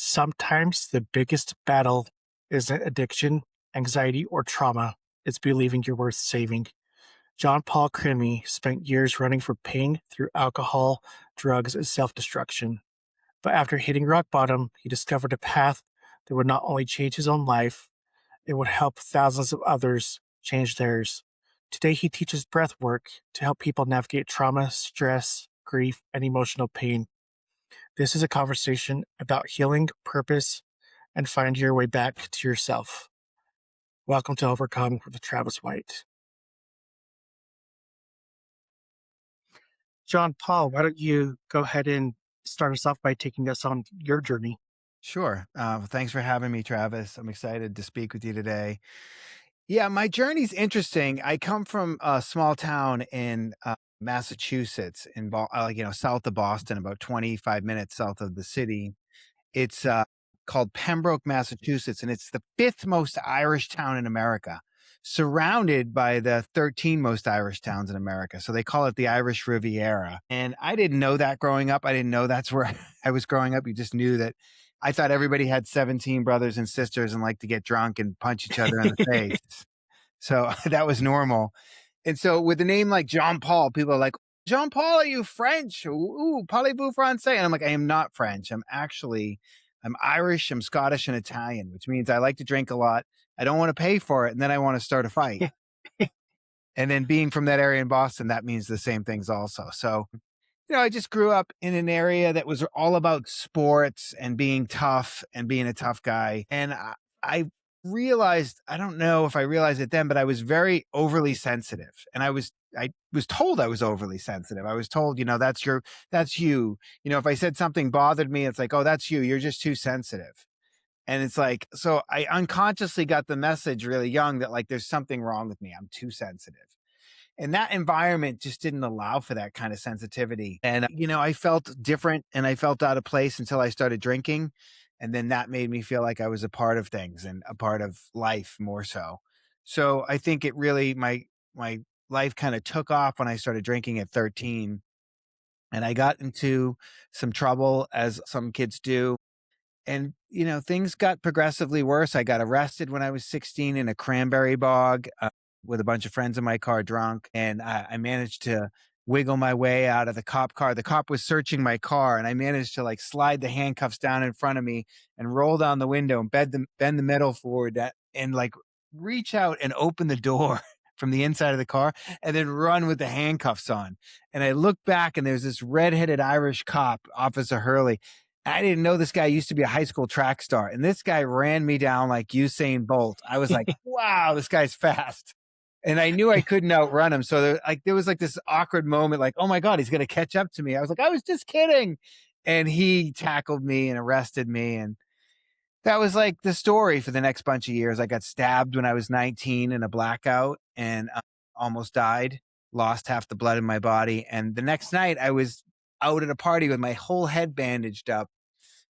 Sometimes the biggest battle isn't addiction, anxiety, or trauma. It's believing you're worth saving. Jon Paul Crimi spent years running from pain through alcohol, drugs, and self destruction. But after hitting rock bottom, he discovered a path that would not only change his own life, it would help thousands of others change theirs. Today, he teaches breathwork to help people navigate trauma, stress, grief, and emotional pain. This is a conversation about healing, purpose, and find your way back to yourself. Welcome to Overcome with Travis White. Jon Paul, why don't you go ahead and start us off by taking us on your journey? Sure. Thanks for having me, Travis. I'm excited to speak with you today. Yeah, my journey's interesting. I come from a small town in Massachusetts, south of Boston, about 25 minutes south of the city. It's called Pembroke, Massachusetts, and it's the fifth most Irish town in America, surrounded by the 13 most Irish towns in America. So they call it the Irish Riviera. And I didn't know that growing up. I didn't know that's where I was growing up. You just knew that. I thought everybody had 17 brothers and sisters and liked to get drunk and punch each other in the face. So that was normal. And so with a name like Jon Paul, people are like, Jon Paul, are you French? Ooh, parlez-vous français? And I'm like, I am not French. I'm Irish, I'm Scottish and Italian, which means I like to drink a lot. I don't want to pay for it. And then I want to start a fight. And then being from that area in Boston, that means the same things also. So, I just grew up in an area that was all about sports and being tough and being a tough guy. And I realized, I don't know if I realized it then, but I was very overly sensitive. And I was told I was overly sensitive. I was told, that's you. If I said something bothered me, it's like, oh, that's you. You're just too sensitive. And it's like, so I unconsciously got the message really young that like, there's something wrong with me. I'm too sensitive. And that environment just didn't allow for that kind of sensitivity. And, I felt different and I felt out of place until I started drinking. And then that made me feel like I was a part of things and a part of life more so. So I think it really, my life kind of took off when I started drinking at 13 and I got into some trouble as some kids do. And, things got progressively worse. I got arrested when I was 16 in a cranberry bog with a bunch of friends in my car drunk. And I managed to wiggle my way out of the cop car. The cop was searching my car and I managed to like slide the handcuffs down in front of me and roll down the window and bend the metal forward and like reach out and open the door from the inside of the car and then run with the handcuffs on. And I look back and there's this redheaded Irish cop, Officer Hurley. I didn't know this guy used to be a high school track star. And this guy ran me down like Usain Bolt. I was like, wow, this guy's fast. And I knew I couldn't outrun him. So there was like this awkward moment, like, oh my God, he's going to catch up to me. I was like, I was just kidding. And he tackled me and arrested me. And that was like the story for the next bunch of years. I got stabbed when I was 19 in a blackout and almost died, lost half the blood in my body. And the next night I was out at a party with my whole head bandaged up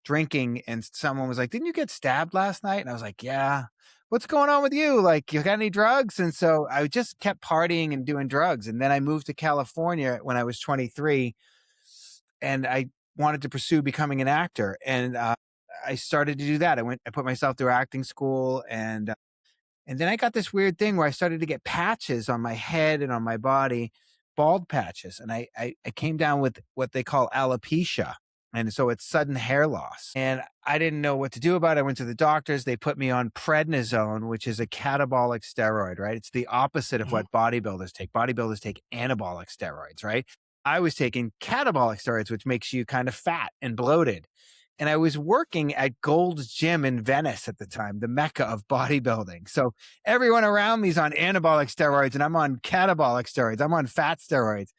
drinking and someone was like, didn't you get stabbed last night? And I was like, yeah. What's going on with you? Like, you got any drugs? And so I just kept partying and doing drugs. And then I moved to California when I was 23 and I wanted to pursue becoming an actor. And I started to do that. I put myself through acting school and then I got this weird thing where I started to get patches on my head and on my body, bald patches. And I came down with what they call alopecia. And so it's sudden hair loss. And I didn't know what to do about it. I went to the doctors. They put me on prednisone, which is a catabolic steroid, right? It's the opposite of Mhm. what bodybuilders take. Bodybuilders take anabolic steroids, right? I was taking catabolic steroids, which makes you kind of fat and bloated. And I was working at Gold's Gym in Venice at the time, the mecca of bodybuilding. So everyone around me is on anabolic steroids and I'm on catabolic steroids. I'm on fat steroids.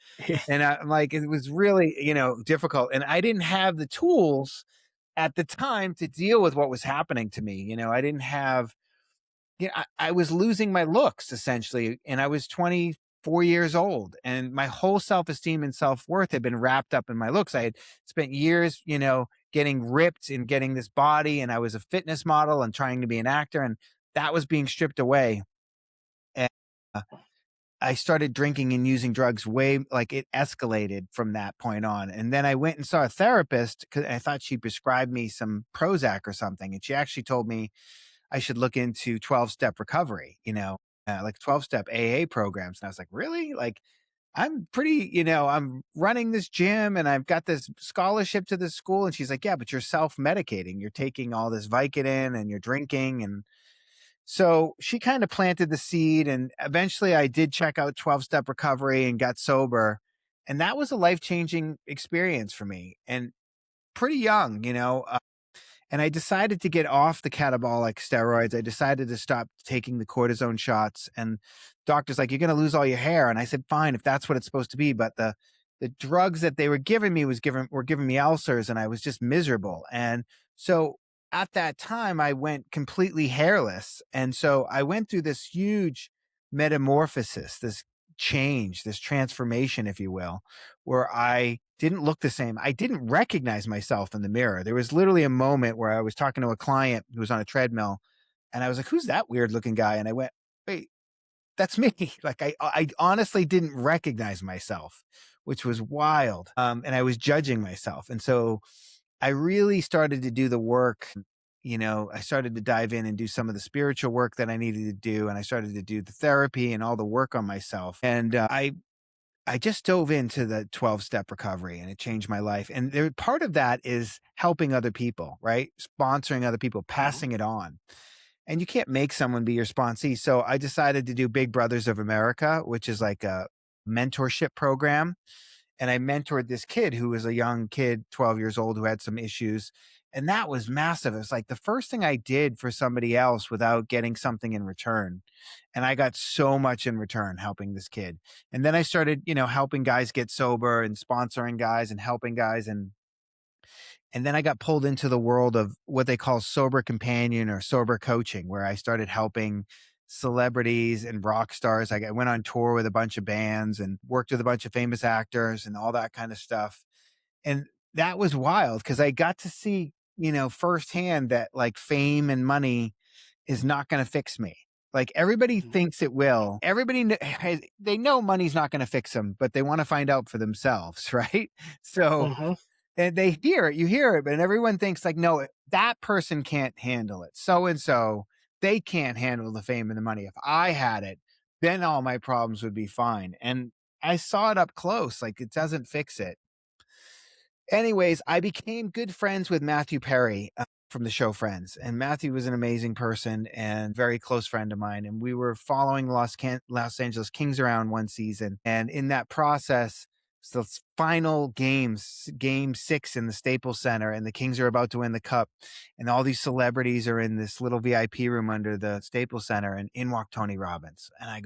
And I'm like, it was really, difficult. And I didn't have the tools at the time to deal with what was happening to me. I didn't have, I was losing my looks essentially. And I was 24 years old and my whole self-esteem and self-worth had been wrapped up in my looks. I had spent years, getting ripped and getting this body. And I was a fitness model and trying to be an actor. And that was being stripped away. And I started drinking and using drugs way like it escalated from that point on. And then I went and saw a therapist because I thought she prescribed me some Prozac or something. And she actually told me I should look into 12-step recovery, like 12-step AA programs. And I was like, really? Like, I'm pretty, I'm running this gym and I've got this scholarship to this school. And she's like, yeah, but you're self medicating. You're taking all this Vicodin and you're drinking. And so she kind of planted the seed. And eventually I did check out 12-step recovery and got sober. And that was a life changing experience for me and pretty young, and I decided to get off the catabolic steroids. I decided to stop taking the cortisone shots. And doctor's like, you're going to lose all your hair. And I said, fine, if that's what it's supposed to be. But the drugs that they were giving me were giving me ulcers, and I was just miserable. And so at that time, I went completely hairless. And so I went through this huge metamorphosis, this change, this transformation, if you will, where I didn't look the same. I didn't recognize myself in the mirror. There was literally a moment where I was talking to a client who was on a treadmill, and I was like, who's that weird looking guy? And I went, wait, that's me. Like I honestly didn't recognize myself, which was wild. And I was judging myself. And so I really started to do the work. I started to dive in and do some of the spiritual work that I needed to do. And I started to do the therapy and all the work on myself. And I just dove into the 12-step recovery, and it changed my life. And part of that is helping other people, right? Sponsoring other people, Mhm. passing it on. And you can't make someone be your sponsee. So I decided to do Big Brothers of America, which is like a mentorship program. And I mentored this kid who was a young kid, 12 years old, who had some issues. And that was massive. It was like the first thing I did for somebody else without getting something in return. And I got so much in return helping this kid. And then I started, helping guys get sober and sponsoring guys and helping guys. And then I got pulled into the world of what they call sober companion or sober coaching, where I started helping celebrities and rock stars. I went on tour with a bunch of bands and worked with a bunch of famous actors and all that kind of stuff. And that was wild because I got to see, firsthand that like fame and money is not going to fix me. Like everybody Mhm. thinks it will. They know money's not going to fix them, but they want to find out for themselves, right? So Mhm. and you hear it, but everyone thinks like, no, that person can't handle it. So and so, they can't handle the fame and the money. If I had it, then all my problems would be fine. And I saw it up close, like it doesn't fix it. Anyways, I became good friends with Matthew Perry from the show Friends, and Matthew was an amazing person and very close friend of mine. And we were following Los Angeles Kings around one season, and in that process, so final games, Game 6 in the Staples Center, and the Kings are about to win the cup, and all these celebrities are in this little VIP room under the Staples Center, and in walked Tony Robbins. And I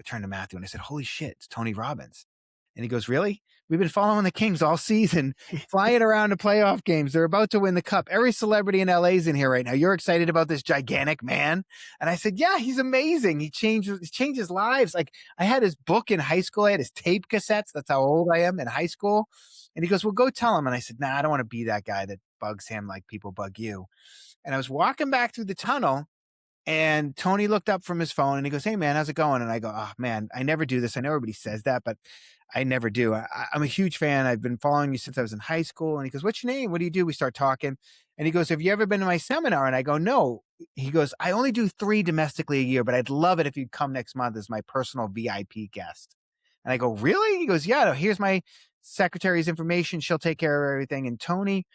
turn to Matthew and I said, "Holy shit, it's Tony Robbins!" And he goes, "Really? We've been following the Kings all season, flying around to playoff games. They're about to win the cup. Every celebrity in LA is in here right now. You're excited about this gigantic man?" And I said, "Yeah, he's amazing. He changes lives. Like I had his book in high school. I had his tape cassettes. That's how old I am in high school." And he goes, "Well, go tell him." And I said, "Nah, I don't want to be that guy that bugs him like people bug you." And I was walking back through the tunnel, and Tony looked up from his phone and he goes, "Hey man, how's it going?" And I go, "Oh man, I never do this. I know everybody says that, but I never do. I'm a huge fan. I've been following you since I was in high school." And he goes, "What's your name? What do you do?" We start talking. And he goes, "Have you ever been to my seminar?" And I go, "No." He goes, "I only do 3 domestically a year, but I'd love it if you'd come next month as my personal VIP guest." And I go, "Really?" He goes, "Yeah, no, here's my secretary's information. She'll take care of everything." And Tony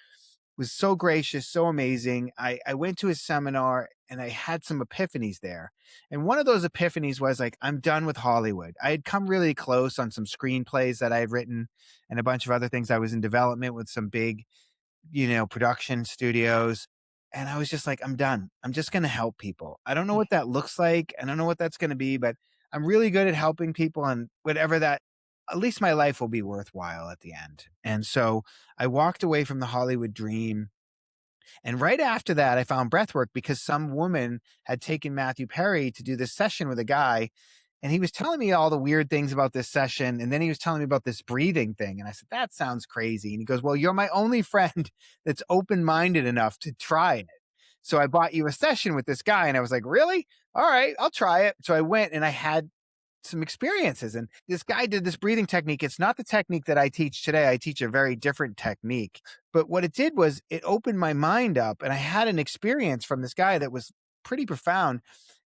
was so gracious, so amazing. I went to his seminar and I had some epiphanies there. And one of those epiphanies was like, I'm done with Hollywood. I had come really close on some screenplays that I had written and a bunch of other things. I was in development with some big, production studios. And I was just like, I'm done. I'm just going to help people. I don't know what that looks like. I don't know what that's going to be, but I'm really good at helping people, and whatever that, at least my life will be worthwhile at the end. And so I walked away from the Hollywood dream. And right after that, I found breathwork because some woman had taken Matthew Perry to do this session with a guy. And he was telling me all the weird things about this session. And then he was telling me about this breathing thing. And I said, "That sounds crazy." And he goes, "Well, you're my only friend that's open minded enough to try it. So I bought you a session with this guy." And I was like, "Really? All right, I'll try it." So I went and I had some experiences. And this guy did this breathing technique. It's not the technique that I teach today. I teach a very different technique. But what it did was it opened my mind up, and I had an experience from this guy that was pretty profound.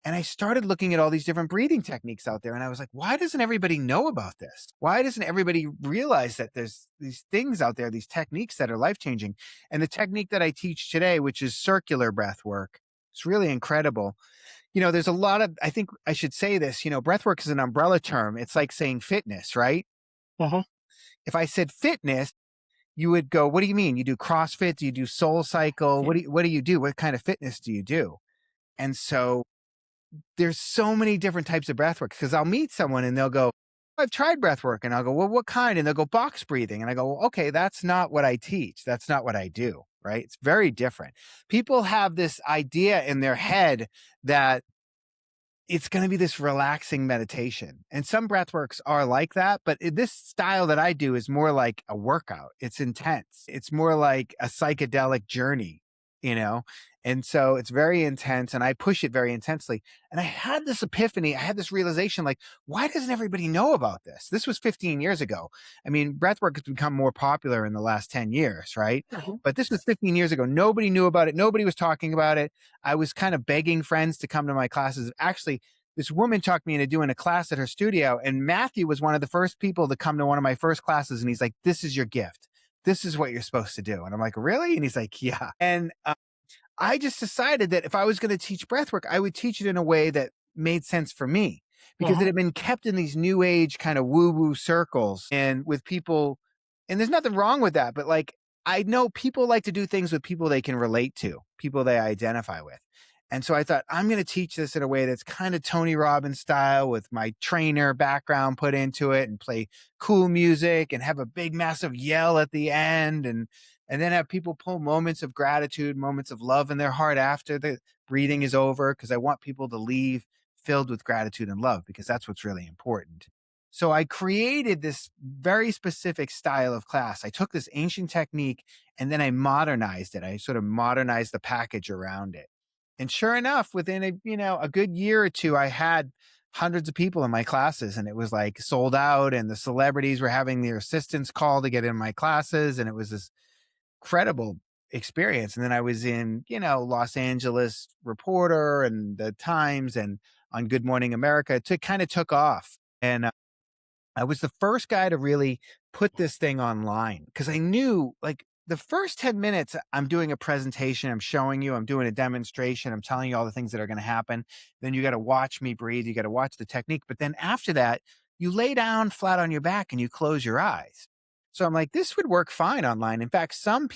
And I started looking at all these different breathing techniques out there. And I was like, why doesn't everybody know about this? Why doesn't everybody realize that there's these things out there, these techniques that are life changing? And the technique that I teach today, which is circular breath work, it's really incredible. There's a lot of, I think I should say this, breath work is an umbrella term. It's like saying fitness, right? Hmm. If I said fitness, you would go, what do you mean? You do CrossFit? Do you do Soul Cycle? Yeah. What do you do? What kind of fitness do you do? And so there's so many different types of breath work, because I'll meet someone and they'll go, I've tried breath work. And I'll go, well, what kind? And they'll go, box breathing. And I go, well, okay, that's not what I teach. That's not what I do. Right. It's very different. People have this idea in their head that it's going to be this relaxing meditation. And some breath works are like that, but this style that I do is more like a workout. It's intense. It's more like a psychedelic journey, you know? And so it's very intense, and I push it very intensely. And I had this epiphany. I had this realization, like, why doesn't everybody know about this? This was 15 years ago. I mean, breathwork has become more popular in the last 10 years, right? Hmm. But this was 15 years ago. Nobody knew about it. Nobody was talking about it. I was kind of begging friends to come to my classes. Actually, this woman talked me into doing a class at her studio, and Matthew was one of the first people to come to one of my first classes. And he's like, this is your gift. This is what you're supposed to do. And I'm like, really? And he's like, yeah. And I just decided that if I was going to teach breathwork, I would teach it in a way that made sense for me, because it Hmm. had been kept in these new age kind of woo woo circles and with people. And there's nothing wrong with that. But like, I know people like to do things with people they can relate to, people they identify with. And so I thought, I'm going to teach this in a way that's kind of Tony Robbins style, with my trainer background put into it, and play cool music and have a big, massive yell at the end. And then have people pull moments of gratitude, moments of love in their heart after the breathing is over, because I want people to leave filled with gratitude and love, because that's what's really important. So I created this very specific style of class. I took this ancient technique and then I modernized it. I sort of modernized the package around it. And sure enough, within a good year or two, I had hundreds of people in my classes, and it was like sold out, and the celebrities were having their assistants call to get in my classes, and it was this incredible experience. And then I was in, Los Angeles Reporter and the Times and on Good Morning America. Kind of took off. And I was the first guy to really put this thing online, because I knew, like, the first 10 minutes, I'm doing a presentation, I'm showing you, I'm doing a demonstration, I'm telling you all the things that are going to happen. Then you got to watch me breathe, you got to watch the technique. But then after that, you lay down flat on your back and you close your eyes. So I'm like, this would work fine online. In fact, some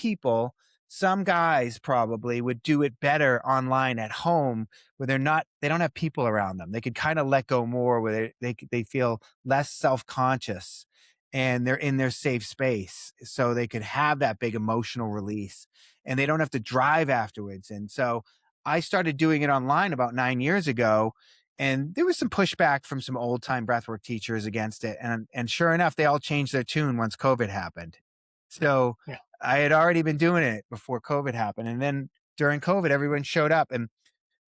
guys probably would do it better online at home, where they don't have people around them. They could kind of let go more, where they feel less self-conscious, and they're in their safe space, so they could have that big emotional release, and they don't have to drive afterwards. And so I started doing it online about 9 years ago, and there was some pushback from some old time breathwork teachers against it. And sure enough, they all changed their tune once COVID happened. So Yeah. I had already been doing it before COVID happened. And then during COVID, everyone showed up. And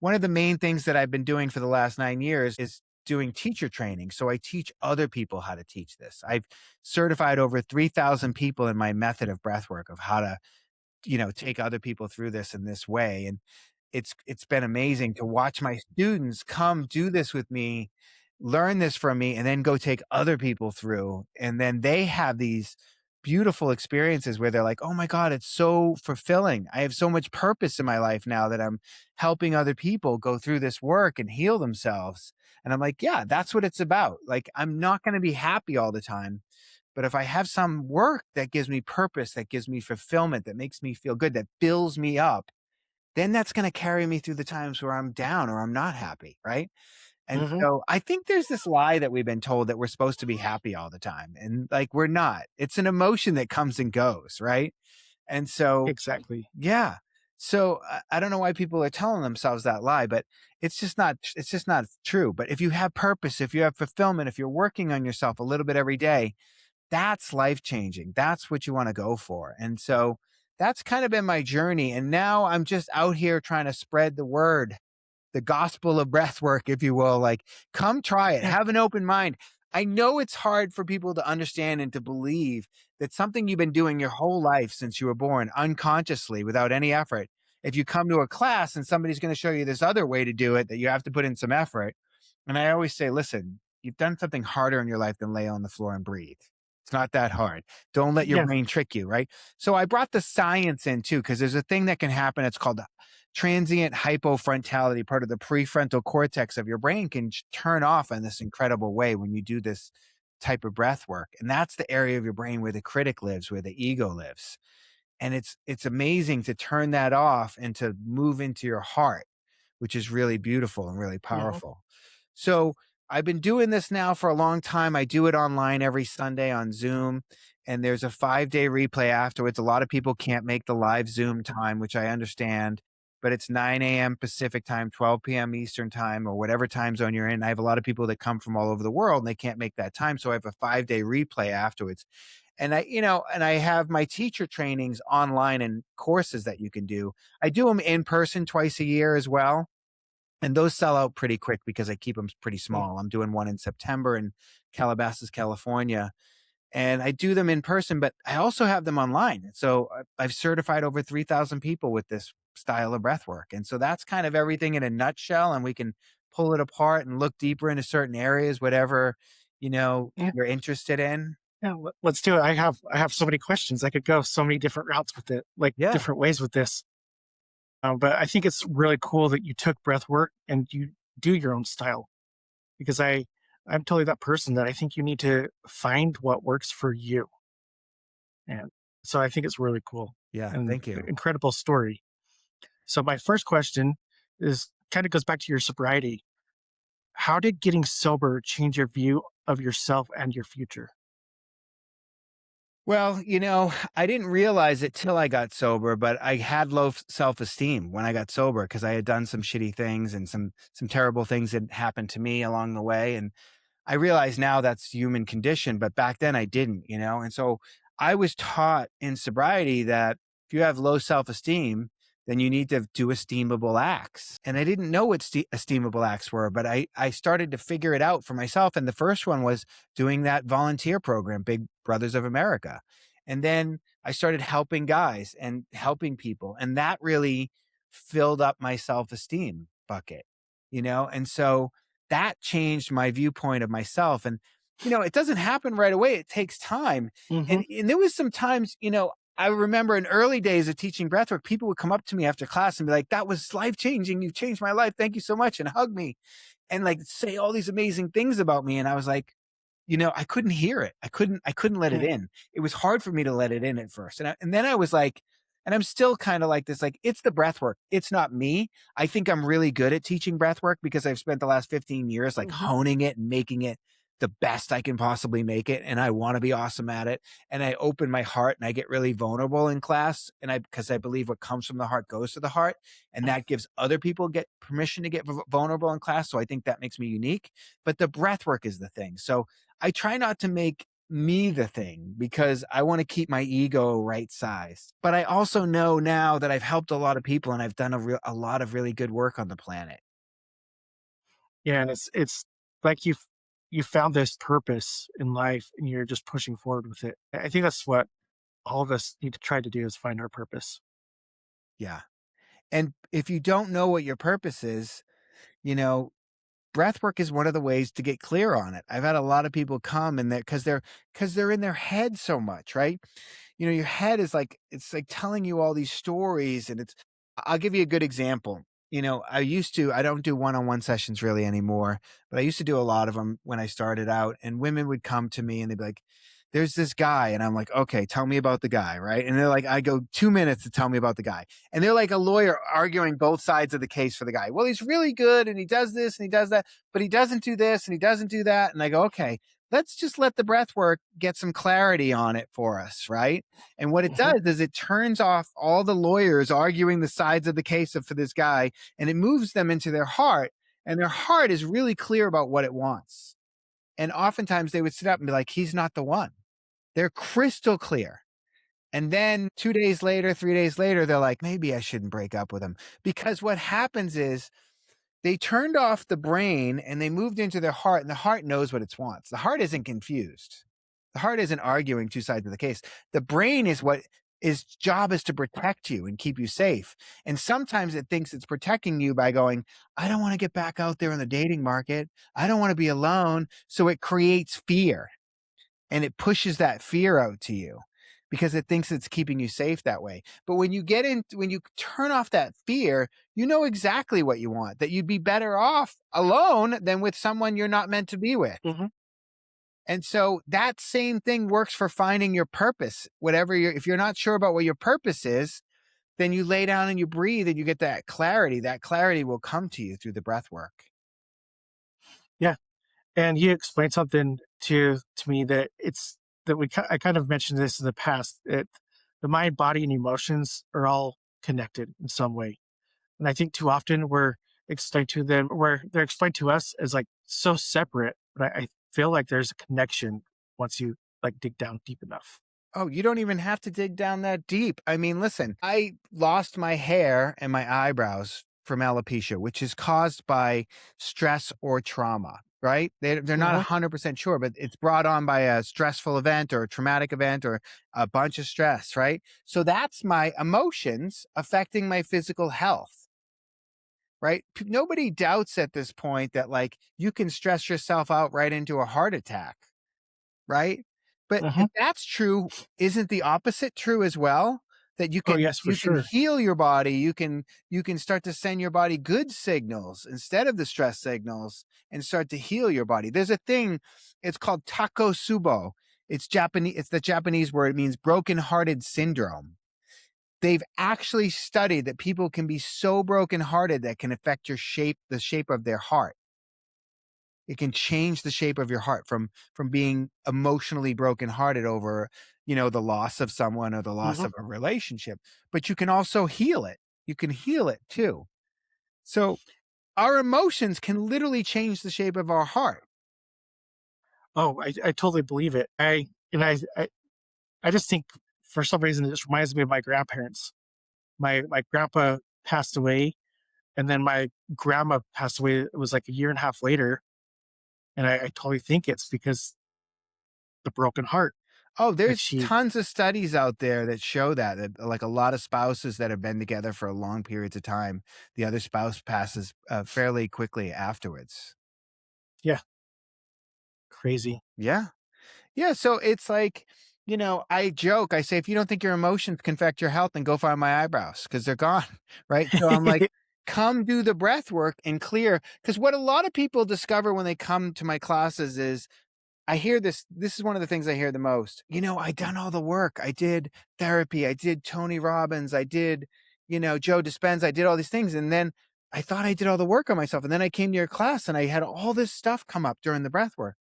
one of the main things that I've been doing for the last 9 years is doing teacher training. So I teach other people how to teach this. I've certified over 3,000 people in my method of breathwork, of how to, take other people through this in this way. And it's been amazing to watch my students come do this with me, learn this from me, and then go take other people through. And then they have these beautiful experiences where they're like, oh my God, it's so fulfilling. I have so much purpose in my life now that I'm helping other people go through this work and heal themselves. And I'm like, yeah, that's what it's about. Like, I'm not going to be happy all the time. But if I have some work that gives me purpose, that gives me fulfillment, that makes me feel good, that fills me up, then that's going to carry me through the times where I'm down or I'm not happy. Right. And Hmm. so I think there's this lie that we've been told, that we're supposed to be happy all the time. And like, we're not. It's an emotion that comes and goes. Right. And so, Exactly. yeah. So I don't know why people are telling themselves that lie, but it's just not true. But if you have purpose, if you have fulfillment, if you're working on yourself a little bit every day, that's life changing. That's what you want to go for. And so that's kind of been my journey. And now I'm just out here trying to spread the word the gospel of breath work, if you will. Like, come try it, Yeah. have an open mind. I know it's hard for people to understand and to believe that something you've been doing your whole life since you were born unconsciously without any effort. If you come to a class and somebody's going to show you this other way to do it, that you have to put in some effort. And I always say, listen, you've done something harder in your life than lay on the floor and breathe. It's not that hard. Don't let your Yeah. brain trick you, right? So I brought the science in too, because there's a thing that can happen. It's called transient hypofrontality. Part of the prefrontal cortex of your brain can turn off in this incredible way when you do this type of breath work. And that's the area of your brain where the critic lives, where the ego lives. And it's amazing to turn that off and to move into your heart, which is really beautiful and really Mhm. powerful. So I've been doing this now for a long time. I do it online every Sunday on Zoom, and there's a 5-day replay afterwards. A lot of people can't make the live Zoom time, which I understand, but it's 9 a.m. Pacific time, 12 p.m. Eastern time, or whatever time zone you're in. I have a lot of people that come from all over the world and they can't make that time. So I have a 5-day replay afterwards. And I have my teacher trainings online and courses that you can do. I do them in person twice a year as well, and those sell out pretty quick because I keep them pretty Mm. small. I'm doing one in September in Calabasas, California, and I do them in person, but I also have them online. So I've certified over 3,000 people with this style of breath work. And so that's kind of everything in a nutshell. And we can pull it apart and look deeper into certain areas, whatever, Yeah. you're interested in. Yeah. Let's do it. I have so many questions. I could go so many different routes with it, like Yeah. different ways with this. But I think it's really cool that you took breath work and you do your own style because I'm totally that person that I think you need to find what works for you. And so I think it's really cool Yeah. and Thank you. incredible story. So my first question is kind of goes back to your sobriety. How did getting sober change your view of yourself and your future? Well, I didn't realize it till I got sober, but I had low self-esteem when I got sober because I had done some shitty things and some terrible things that happened to me along the way. And I realize now that's human condition, but back then I didn't. And so I was taught in sobriety that if you have low self-esteem, then you need to do esteemable acts. And I didn't know what esteemable acts were, but I started to figure it out for myself. And the first one was doing that volunteer program, Big Brothers of America. And then I started helping guys and helping people. And that really filled up my self-esteem bucket. And so that changed my viewpoint of myself. And, it doesn't happen right away. It takes time. Hmm. And there was some times, I remember in early days of teaching breathwork, people would come up to me after class and be like, that was life changing. You changed my life. Thank you so much. And hug me and like say all these amazing things about me. And I was like, I couldn't hear it. I couldn't let it Yeah. in. It was hard for me to let it in at first. And then I was like, and I'm still kind of like this, like, it's the breath work. It's not me. I think I'm really good at teaching breath work because I've spent the last 15 years like Hmm. honing it and making it the best I can possibly make it. And I want to be awesome at it. And I open my heart and I get really vulnerable in class. Because I believe what comes from the heart goes to the heart. And that gives other people get permission to get vulnerable in class. So I think that makes me unique. But the breath work is the thing. So I try not to make me the thing because I want to keep my ego right sized. But I also know now that I've helped a lot of people and I've done a lot of really good work on the planet. Yeah, and it's like you found this purpose in life and you're just pushing forward with it. I think that's what all of us need to try to do is find our purpose. Yeah. And if you don't know what your purpose is, you know, breath work is one of the ways to get clear on it. I've had a lot of people come and because they're in their head so much, right? Your head is like it's like telling you all these stories and I'll give you a good example. I don't do one-on-one sessions really anymore, but I used to do a lot of them when I started out and women would come to me and they'd be like, there's this guy. And I'm like, okay, tell me about the guy. Right. And they're like, I go 2 minutes to tell me about the guy. And they're like a lawyer arguing both sides of the case for the guy. Well, he's really good and he does this and he does that, but he doesn't do this and he doesn't do that. And I go, okay, let's just let the breath work get some clarity on it for us. Right. And what it Hmm. does is it turns off all the lawyers arguing the sides of the case for this guy and it moves them into their heart. And their heart is really clear about what it wants. And oftentimes they would sit up and be like, he's not the one. They're crystal clear. And then 2 days later, 3 days later, they're like, maybe I shouldn't break up with him. Because what happens is They turned off the brain and they moved into their heart, and the heart knows what it wants. The heart isn't confused. The heart isn't arguing two sides of the case. The brain is what its job is to protect you and keep you safe. And sometimes it thinks it's protecting you by going, I don't want to get back out there in the dating market. I don't want to be alone. So it creates fear and it pushes that fear out to you because it thinks it's keeping you safe that way. But when you turn off that fear, you know exactly what you want, that you'd be better off alone than with someone you're not meant to be with. Hmm. And so that same thing works for finding your purpose. If you're not sure about what your purpose is, then you lay down and you breathe and you get that clarity. That clarity will come to you through the breath work. Yeah. And he explained something to me that I kind of mentioned this in the past. The mind, body, and emotions are all connected in some way, and I think too often they're explained to us as like so separate. But I feel like there's a connection once you like dig down deep enough. Oh, you don't even have to dig down that deep. I mean, listen, I lost my hair and my eyebrows from alopecia, which is caused by stress or trauma, right? They're not Hmm. 100% sure, but it's brought on by a stressful event or a traumatic event or a bunch of stress, right? So that's my emotions affecting my physical health, right? Nobody doubts at this point that like you can stress yourself out right into a heart attack, right? But Hmm. if that's true, isn't the opposite true as well? That Oh yes, for you can sure. heal your body, you can start to send your body good signals instead of the stress signals and start to heal your body. There's a thing, it's called takotsubo. It's Japanese, it's the Japanese word, it means broken-hearted syndrome. They've actually studied that people can be so broken-hearted that can affect the shape of their heart. It can change the shape of your heart from being emotionally brokenhearted over, the loss of someone or the loss Hmm. of a relationship, but you can also heal it. You can heal it too. So our emotions can literally change the shape of our heart. Oh, I totally believe it. I just think for some reason it just reminds me of my grandparents. My grandpa passed away, and then my grandma passed away. It was like a year and a half later, and I totally think it's because the broken heart. Oh, Like there's she, tons of studies out there that show that like a lot of spouses that have been together for long periods of time, the other spouse passes fairly quickly afterwards. yeah, crazy. Yeah. Yeah, so it's like, I joke, I say, if you don't think your emotions can affect your health, then go find my eyebrows because they're gone, right? So I'm like, come do the breath work and clear. Because what a lot of people discover when they come to my classes is I hear this is one of the things I hear the most. I done all the work. I did therapy. I did Tony Robbins. I did, Joe Dispenza. I did all these things. And then I thought I did all the work on myself. And then I came to your class and I had all this stuff come up during the breath work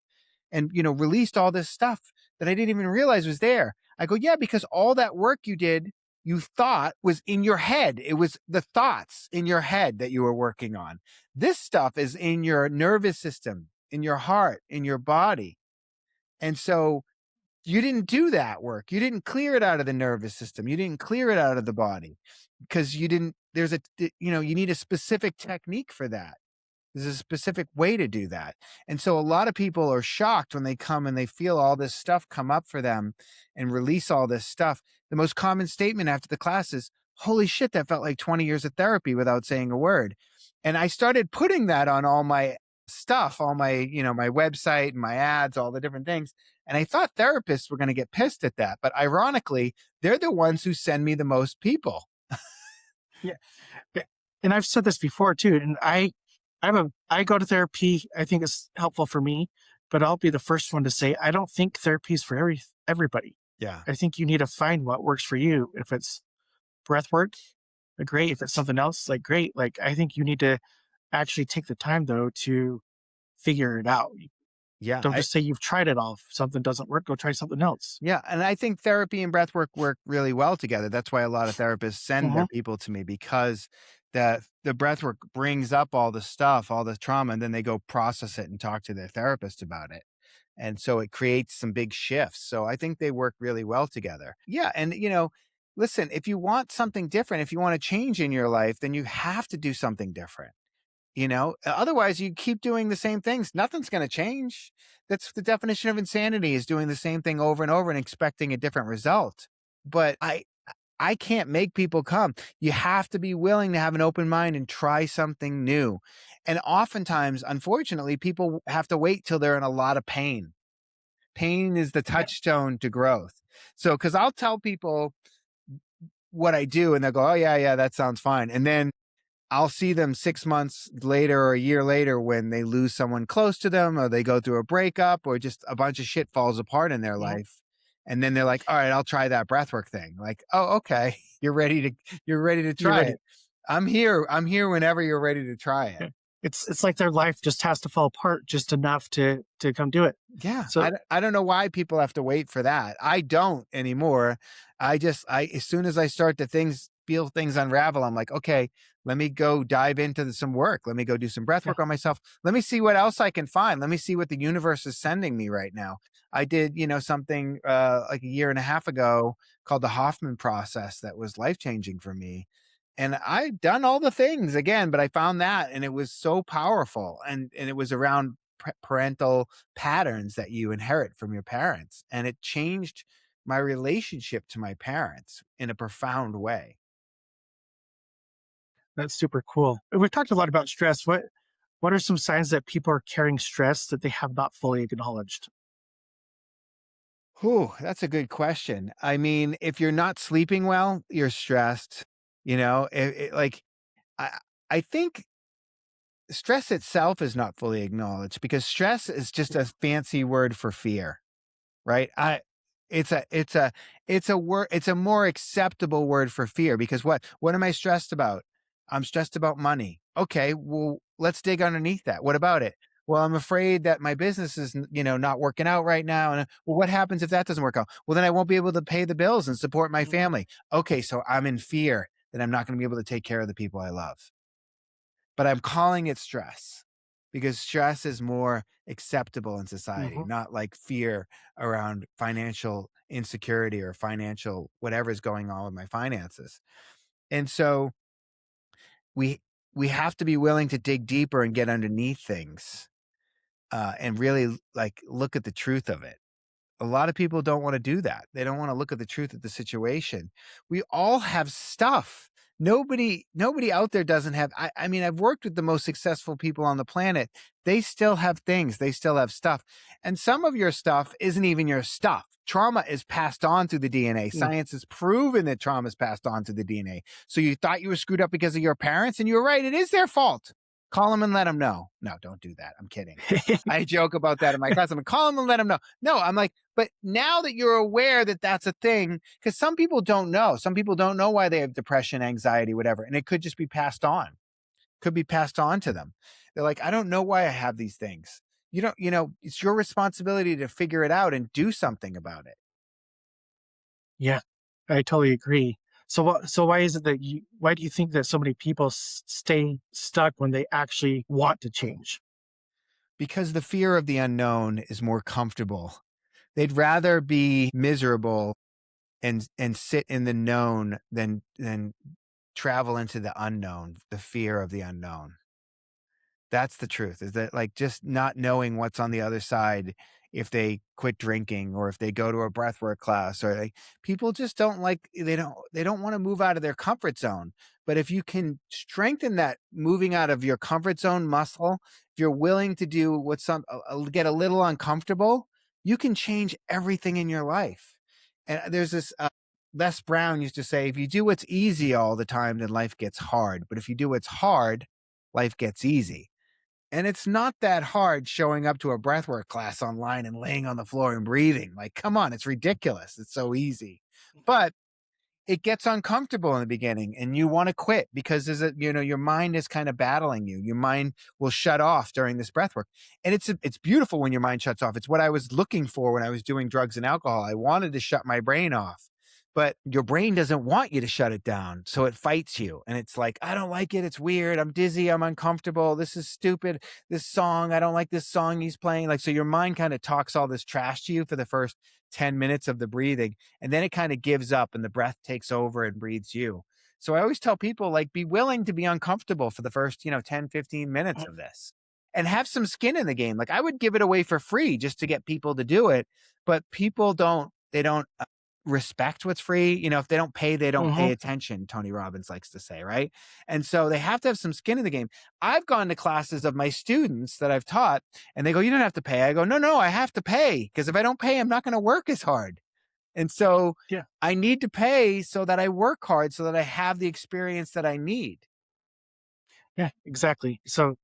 and released all this stuff that I didn't even realize was there. I go, yeah, because all that work you did, you thought was in your head. It was the thoughts in your head that you were working on. This stuff is in your nervous system, in your heart, in your body. And so you didn't do that work. You didn't clear it out of the nervous system. You didn't clear it out of the body because you didn't, you need a specific technique for that. There's a specific way to do that. And so a lot of people are shocked when they come and they feel all this stuff come up for them and release all this stuff. The most common statement after the class is, holy shit, that felt like 20 years of therapy without saying a word. And I started putting that on all my stuff, all my, my website and my ads, all the different things. And I thought therapists were going to get pissed at that. But ironically, they're the ones who send me the most people. Yeah, and I've said this before too. And I go to therapy. I think it's helpful for me, but I'll be the first one to say I don't think therapy is for everybody. Yeah. I think you need to find what works for you. If it's breath work, great. If it's something else, like great. Like I think you need to actually take the time though to figure it out. Yeah. Don't just say you've tried it all. If something doesn't work, go try something else. Yeah, and I think therapy and breathwork work really well together. That's why a lot of therapists send their Hmm. people to me because the breathwork brings up all the stuff, all the trauma, and then they go process it and talk to their therapist about it. And so it creates some big shifts. So I think they work really well together. Yeah, and listen, if you want something different, if you want to change in your life, then you have to do something different. Otherwise you keep doing the same things. Nothing's going to change. That's the definition of insanity, is doing the same thing over and over and expecting a different result. But I can't make people come. You have to be willing to have an open mind and try something new. And oftentimes, unfortunately, people have to wait till they're in a lot of pain. Pain is the Yeah. touchstone to growth. So, because I'll tell people what I do and they'll go, oh, yeah, yeah, that sounds fine. And then I'll see them 6 months later or a year later when they lose someone close to them, or they go through a breakup, or just a bunch of shit falls apart in their Mhm. life. And then they're like, all right, I'll try that breathwork thing. Like, oh, okay. You're ready to You're try ready. it. I'm here whenever you're ready to try it. Yeah. It's like their life just has to fall apart just enough to come do it. Yeah, So I don't know why people have to wait for that. I don't anymore. I as soon as I start to feel things unravel, I'm like, okay, let me go dive into some work. Let me go do some breath yeah. work on myself. Let me see what else I can find. Let me see what the universe is sending me right now. I did, something like a year and a half ago called the Hoffman process that was life changing for me. And I'd done all the things again, but I found that, and it was so powerful, and it was around parental patterns that you inherit from your parents. And it changed my relationship to my parents in a profound way. That's super cool. We've talked a lot about stress. What are some signs that people are carrying stress that they have not fully acknowledged? Whew, that's a good question. I mean, if you're not sleeping well, you're stressed. Like I, I think stress itself is not fully acknowledged, because stress is just a fancy word for fear. Right? It's a more acceptable word for fear, because what am I stressed about? I'm stressed about money. Okay, well, let's dig underneath that. What about it? Well, I'm afraid that my business is, not working out right now. And well, what happens if that doesn't work out? Well, then I won't be able to pay the bills and support my Mhm. family. Okay, so I'm in fear that I'm not going to be able to take care of the people I love. But I'm calling it stress, because stress is more acceptable in society, Mhm. not like fear around financial insecurity or financial whatever's going on with my finances. And so we we have to be willing to dig deeper and get underneath things, and really like look at the truth of it. A lot of people don't want to do that. They don't want to look at the truth of the situation. We all have stuff. Nobody out there doesn't have. I mean, I've worked with the most successful people on the planet. They still have things. They still have stuff. And some of your stuff isn't even your stuff. Trauma is passed on through the DNA. Mm. Science has proven that trauma is passed on through the DNA. So you thought you were screwed up because of your parents, and you were right. It is their fault. Call them and let them know. No, don't do that. I'm kidding. I joke about that in my class. I'm like, call them and let them know. No, I'm like, but now that you're aware that that's a thing, because some people don't know. Some people don't know why they have depression, anxiety, whatever. And it could just be passed on, could be passed on to them. They're like, I don't know why I have these things. It's your responsibility to figure it out and do something about it. Yeah, I totally agree. So why is it that why do you think that so many people stay stuck when they actually want to change? Because the fear of the unknown is more comfortable. They'd rather be miserable and sit in the known than travel into the unknown, the fear of the unknown. That's the truth, is that, like, just not knowing what's on the other side if they quit drinking, or if they go to a breathwork class, or like, people just they don't want to move out of their comfort zone. But if you can strengthen that moving out of your comfort zone muscle, if you're willing to do get a little uncomfortable, you can change everything in your life. And there's this Les Brown used to say, if you do what's easy all the time, then life gets hard. But if you do what's hard, life gets easy. And it's not that hard showing up to a breathwork class online and laying on the floor and breathing. Like, come on, it's ridiculous. It's so easy. But it gets uncomfortable in the beginning, and you want to quit, because your mind is kind of battling you. Your mind will shut off during this breath work. And it's beautiful when your mind shuts off. It's what I was looking for when I was doing drugs and alcohol. I wanted to shut my brain off, but your brain doesn't want you to shut it down. So it fights you. And it's like, I don't like it. It's weird. I'm dizzy. I'm uncomfortable. This is stupid. This song, I don't like this song he's playing. Like, so your mind kind of talks all this trash to you for the first 10 minutes of the breathing, and then it kind of gives up and the breath takes over and breathes you. So I always tell people, like, be willing to be uncomfortable for the first, 10, 15 minutes of this and have some skin in the game. Like, I would give it away for free just to get people to do it, but people don't respect what's free. If they don't pay, they don't Mm-hmm. pay attention, Tony Robbins likes to say, right? And so they have to have some skin in the game. I've gone to classes of my students that I've taught, and they go, "You don't have to pay." I go, "No, no, I have to pay, because if I don't pay, I'm not going to work as hard." And so Yeah. I need to pay so that I work hard, so that I have the experience that I need. Yeah, exactly. So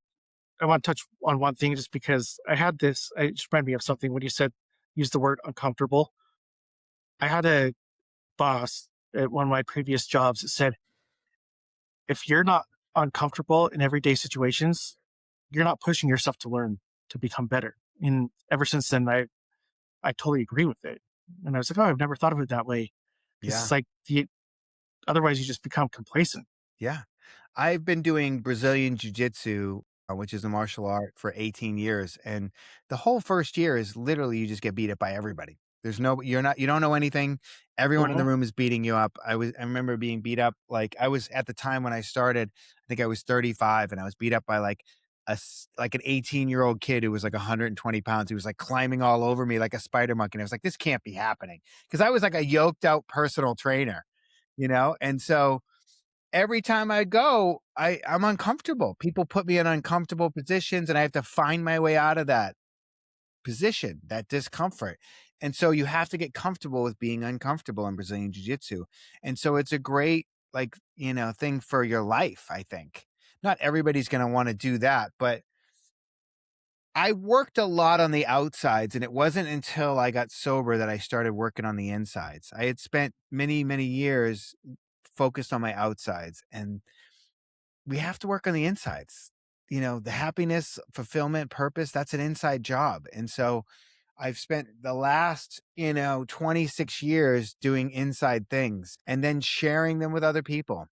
I want to touch on one thing just because it just reminded me of something when you said, use the word uncomfortable. I had a boss at one of my previous jobs that said, if you're not uncomfortable in everyday situations, you're not pushing yourself to learn to become better. And ever since then, I totally agree with it. And I was like, oh, I've never thought of it that way. Because Yeah. it's like otherwise you just become complacent. Yeah. I've been doing Brazilian jiu-jitsu, which is a martial art, for 18 years, and the whole first year is literally you just get beat up by everybody. You don't know anything. Everyone in Hmm. the room is beating you up. I remember being beat up, like, I was at the time when I started, I think I was 35, and I was beat up by like like an 18-year-old kid who was like 120 pounds. He was like climbing all over me like a spider monkey. And I was like, this can't be happening. Because I was like a yoked out personal trainer, And so every time I go, I'm uncomfortable. People put me in uncomfortable positions, and I have to find my way out of that position, that discomfort. And so you have to get comfortable with being uncomfortable in Brazilian Jiu-Jitsu. And so it's a great, like, thing for your life, I think. Not everybody's going to want to do that, but I worked a lot on the outsides, and it wasn't until I got sober that I started working on the insides. I had spent many, many years focused on my outsides, and we have to work on the insides. The happiness, fulfillment, purpose, that's an inside job. And so I've spent the last, 26 years doing inside things and then sharing them with other people.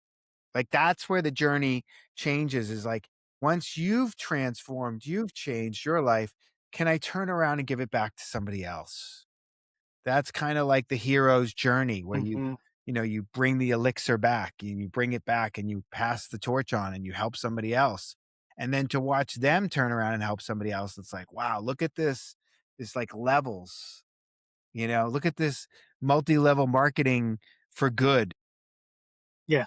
Like, that's where the journey changes, is like, once you've transformed, you've changed your life, can I turn around and give it back to somebody else? That's kinda like the hero's journey, where Hmm. you bring the elixir back, and you bring it back, and you pass the torch on, and you help somebody else. And then to watch them turn around and help somebody else, it's like, "Wow, look at this, like, levels." Look at this multi-level marketing for good. Yeah,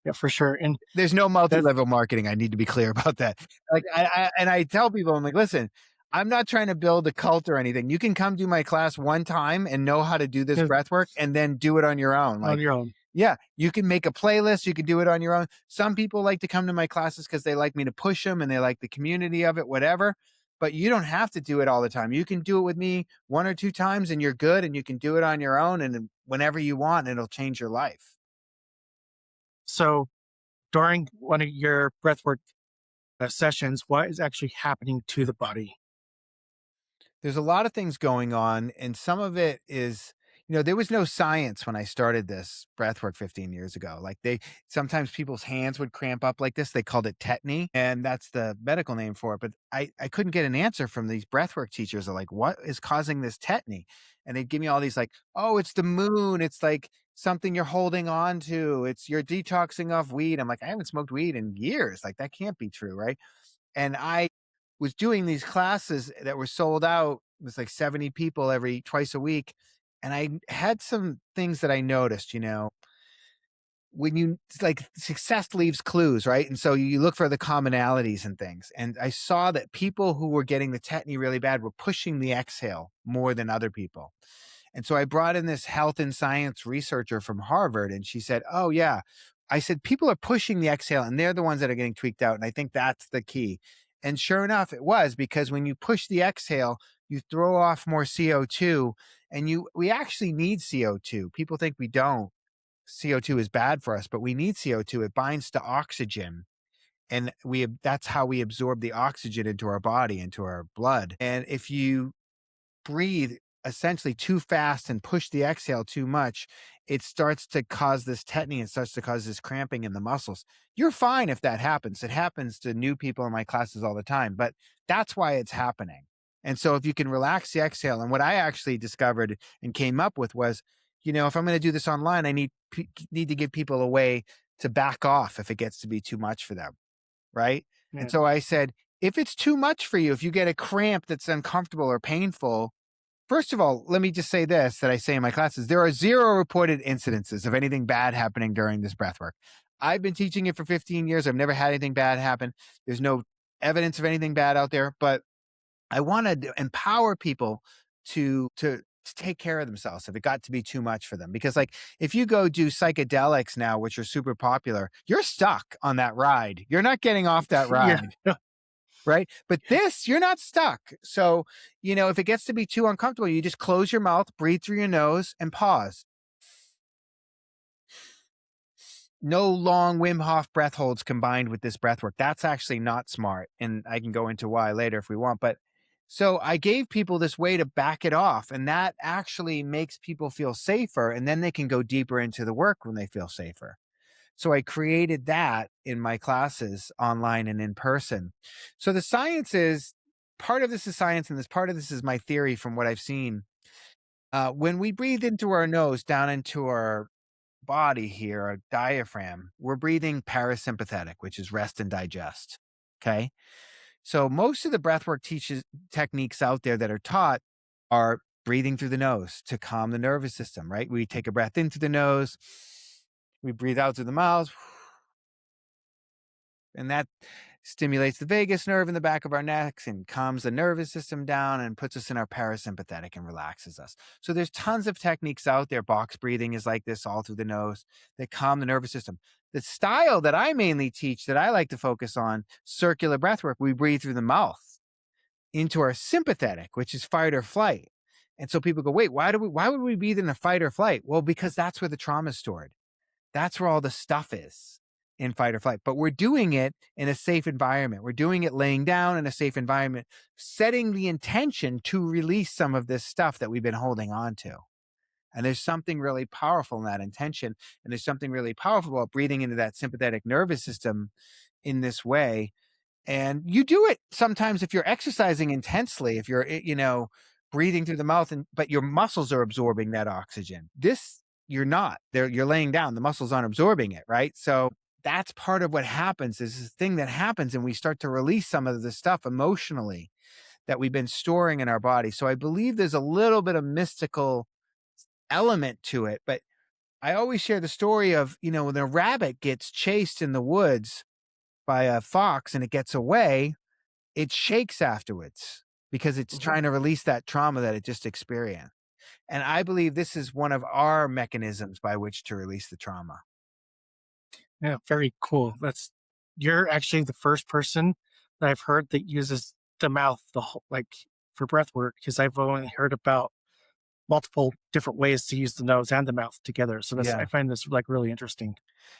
yeah, for sure. And There's no that's multi-level marketing, I need to be clear about that. Like, I tell people, I'm like, "Listen, I'm not trying to build a cult or anything. You can come do my class one time and know how to do this that's breath work, and then do it on your own." on Like, your own. yeah, you can make a playlist, you can do it on your own. Some people like to come to my classes because they like me to push them, and they like the community of it, whatever, but you don't have to do it all the time. You can do it with me 1 or 2 times, and you're good, and you can do it on your own, and then whenever you want, it'll change your life. So during one of your breathwork sessions, what is actually happening to the body? There's a lot of things going on, and some of it is, there was no science when I started this breathwork 15 years ago. Like, sometimes people's hands would cramp up like this. They called it tetany, and that's the medical name for it. But I couldn't get an answer from these breathwork teachers. They're like, what is causing this tetany? And they'd give me all these, like, oh, it's the moon. It's like something you're holding on to. It's you're detoxing off weed. I'm like, I haven't smoked weed in years. Like, that can't be true, right? And I was doing these classes that were sold out. It was like 70 people every twice a week. And I had some things that I noticed, when you, like, success leaves clues, right? And so you look for the commonalities and things. And I saw that people who were getting the tetany really bad were pushing the exhale more than other people. And so I brought in this health and science researcher from Harvard, and she said, "Oh, yeah." I said, "People are pushing the exhale, and they're the ones that are getting tweaked out. And I think that's the key." And sure enough, it was, because when you push the exhale, you throw off more CO2, and we actually need CO2. People think we don't. CO2 is bad for us, but we need CO2. It binds to oxygen, and that's how we absorb the oxygen into our body, into our blood. And if you breathe essentially too fast and push the exhale too much, it starts to cause this tetany. It starts to cause this cramping in the muscles. You're fine if that happens. It happens to new people in my classes all the time, but that's why it's happening. And so if you can relax the exhale, and what I actually discovered and came up with was, if I'm going to do this online, I need to give people a way to back off if it gets to be too much for them, right? And Yeah. so I said, if it's too much for you, if you get a cramp that's uncomfortable or painful, first of all, let me just say this that I say in my classes: there are zero reported incidences of anything bad happening during this breath work. I've been teaching it for 15 years. I've never had anything bad happen. There's no evidence of anything bad out there, but I want to empower people to take care of themselves if it got to be too much for them. Because like if you go do psychedelics now, which are super popular, you're stuck on that ride. You're not getting off that Yeah. ride. Right. But this, you're not stuck. So, if it gets to be too uncomfortable, you just close your mouth, breathe through your nose, and pause. No long Wim Hof breath holds combined with this breath work. That's actually not smart. And I can go into why later if we want. But so I gave people this way to back it off, and that actually makes people feel safer. And then they can go deeper into the work when they feel safer. So I created that in my classes online and in person. So the science is part of this is science, and this part of this is my theory from what I've seen. When we breathe into our nose down into our body here, our diaphragm, we're breathing parasympathetic, which is rest and digest. Okay. So most of the breathwork teaches techniques out there that are taught are breathing through the nose to calm the nervous system, right? We take a breath in through the nose, we breathe out through the mouth, and that stimulates the vagus nerve in the back of our necks and calms the nervous system down and puts us in our parasympathetic and relaxes us. So there's tons of techniques out there. Box breathing is like this, all through the nose, that calm the nervous system. The style that I mainly teach, that I like to focus on, circular breath work, we breathe through the mouth into our sympathetic, which is fight or flight. And so people go, wait, why would we breathe in a fight or flight? Well, because that's where the trauma is stored. That's where all the stuff is, in fight or flight. But we're doing it in a safe environment. We're doing it laying down in a safe environment, setting the intention to release some of this stuff that we've been holding on to. And there's something really powerful in that intention. And there's something really powerful about breathing into that sympathetic nervous system in this way. And you do it sometimes if you're exercising intensely, if you're, breathing through the mouth, but your muscles are absorbing that oxygen. This, you're not. You're laying down. The muscles aren't absorbing it, right? So that's part of what happens, is this thing that happens, and we start to release some of the stuff emotionally that we've been storing in our body. So I believe there's a little bit of mystical element to it. But I always share the story of, when a rabbit gets chased in the woods by a fox and it gets away, it shakes afterwards because it's Mhm. trying to release that trauma that it just experienced. And I believe this is one of our mechanisms by which to release the trauma. Yeah, very cool. You're actually the first person that I've heard that uses the mouth like for breath work, because I've only heard about multiple different ways to use the nose and the mouth together. So I Yeah. find this like really interesting.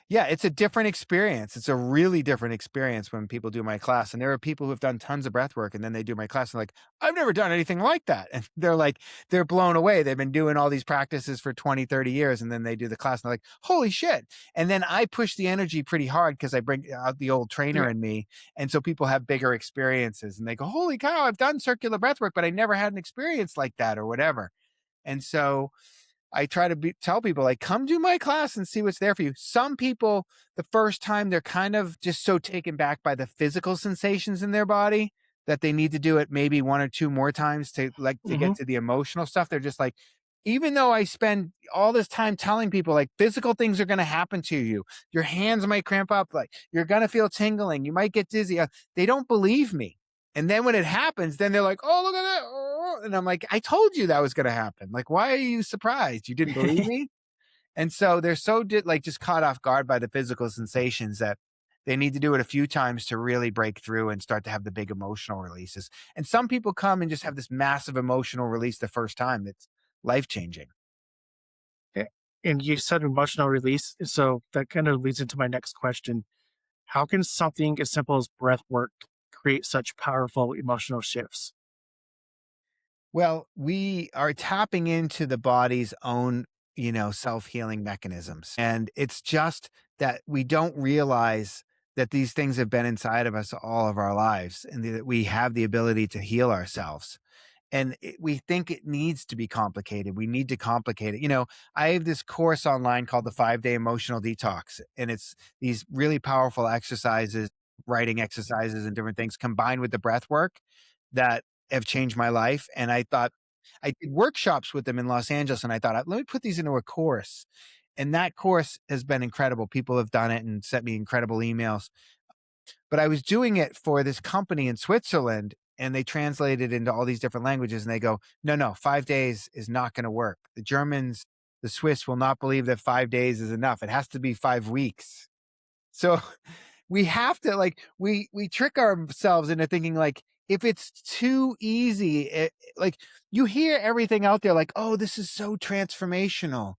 Yeah, it's a different experience. It's a really different experience when people do my class. And there are people who've done tons of breath work and then they do my class and like, I've never done anything like that. And they're blown away. They've been doing all these practices for 20, 30 years. And then they do the class and they're like, holy shit. And then I push the energy pretty hard because I bring out the old trainer Yeah. in me. And so people have bigger experiences and they go, holy cow, I've done circular breath work, but I never had an experience like that or whatever. And so I try to tell people, like, come do my class and see what's there for you. Some people, the first time, they're kind of just so taken back by the physical sensations in their body that they need to do it maybe one or two more times to Hmm. get to the emotional stuff. They're just like, even though I spend all this time telling people like physical things are going to happen to you, your hands might cramp up, like you're going to feel tingling, you might get dizzy. They don't believe me. And then when it happens, then they're like, oh, look at that. Oh. And I'm like, I told you that was going to happen. Like, why are you surprised? You didn't believe me? And so they're just caught off guard by the physical sensations that they need to do it a few times to really break through and start to have the big emotional releases. And some people come and just have this massive emotional release the first time. That's life changing. And you said emotional release. So that kind of leads into my next question. How can something as simple as breath work create such powerful emotional shifts? Well, we are tapping into the body's own, self-healing mechanisms. And it's just that we don't realize that these things have been inside of us all of our lives and that we have the ability to heal ourselves. And we think it needs to be complicated. We need to complicate it. You know, I have this course online called the 5 Day Emotional Detox, and it's these really powerful exercises, writing exercises, and different things combined with the breath work that have changed my life. And I thought I did workshops with them in Los Angeles, and I thought, let me put these into a course. And that course has been incredible. People have done it and sent me incredible emails. But I was doing it for this company in Switzerland, and they translated into all these different languages, and they go, no, no, 5 days is not going to work. The Germans, the Swiss will not believe that 5 days is enough. It has to be 5 weeks. So we have to, like, we trick ourselves into thinking, like, if it's too easy, like, you hear everything out there like, oh, this is so transformational.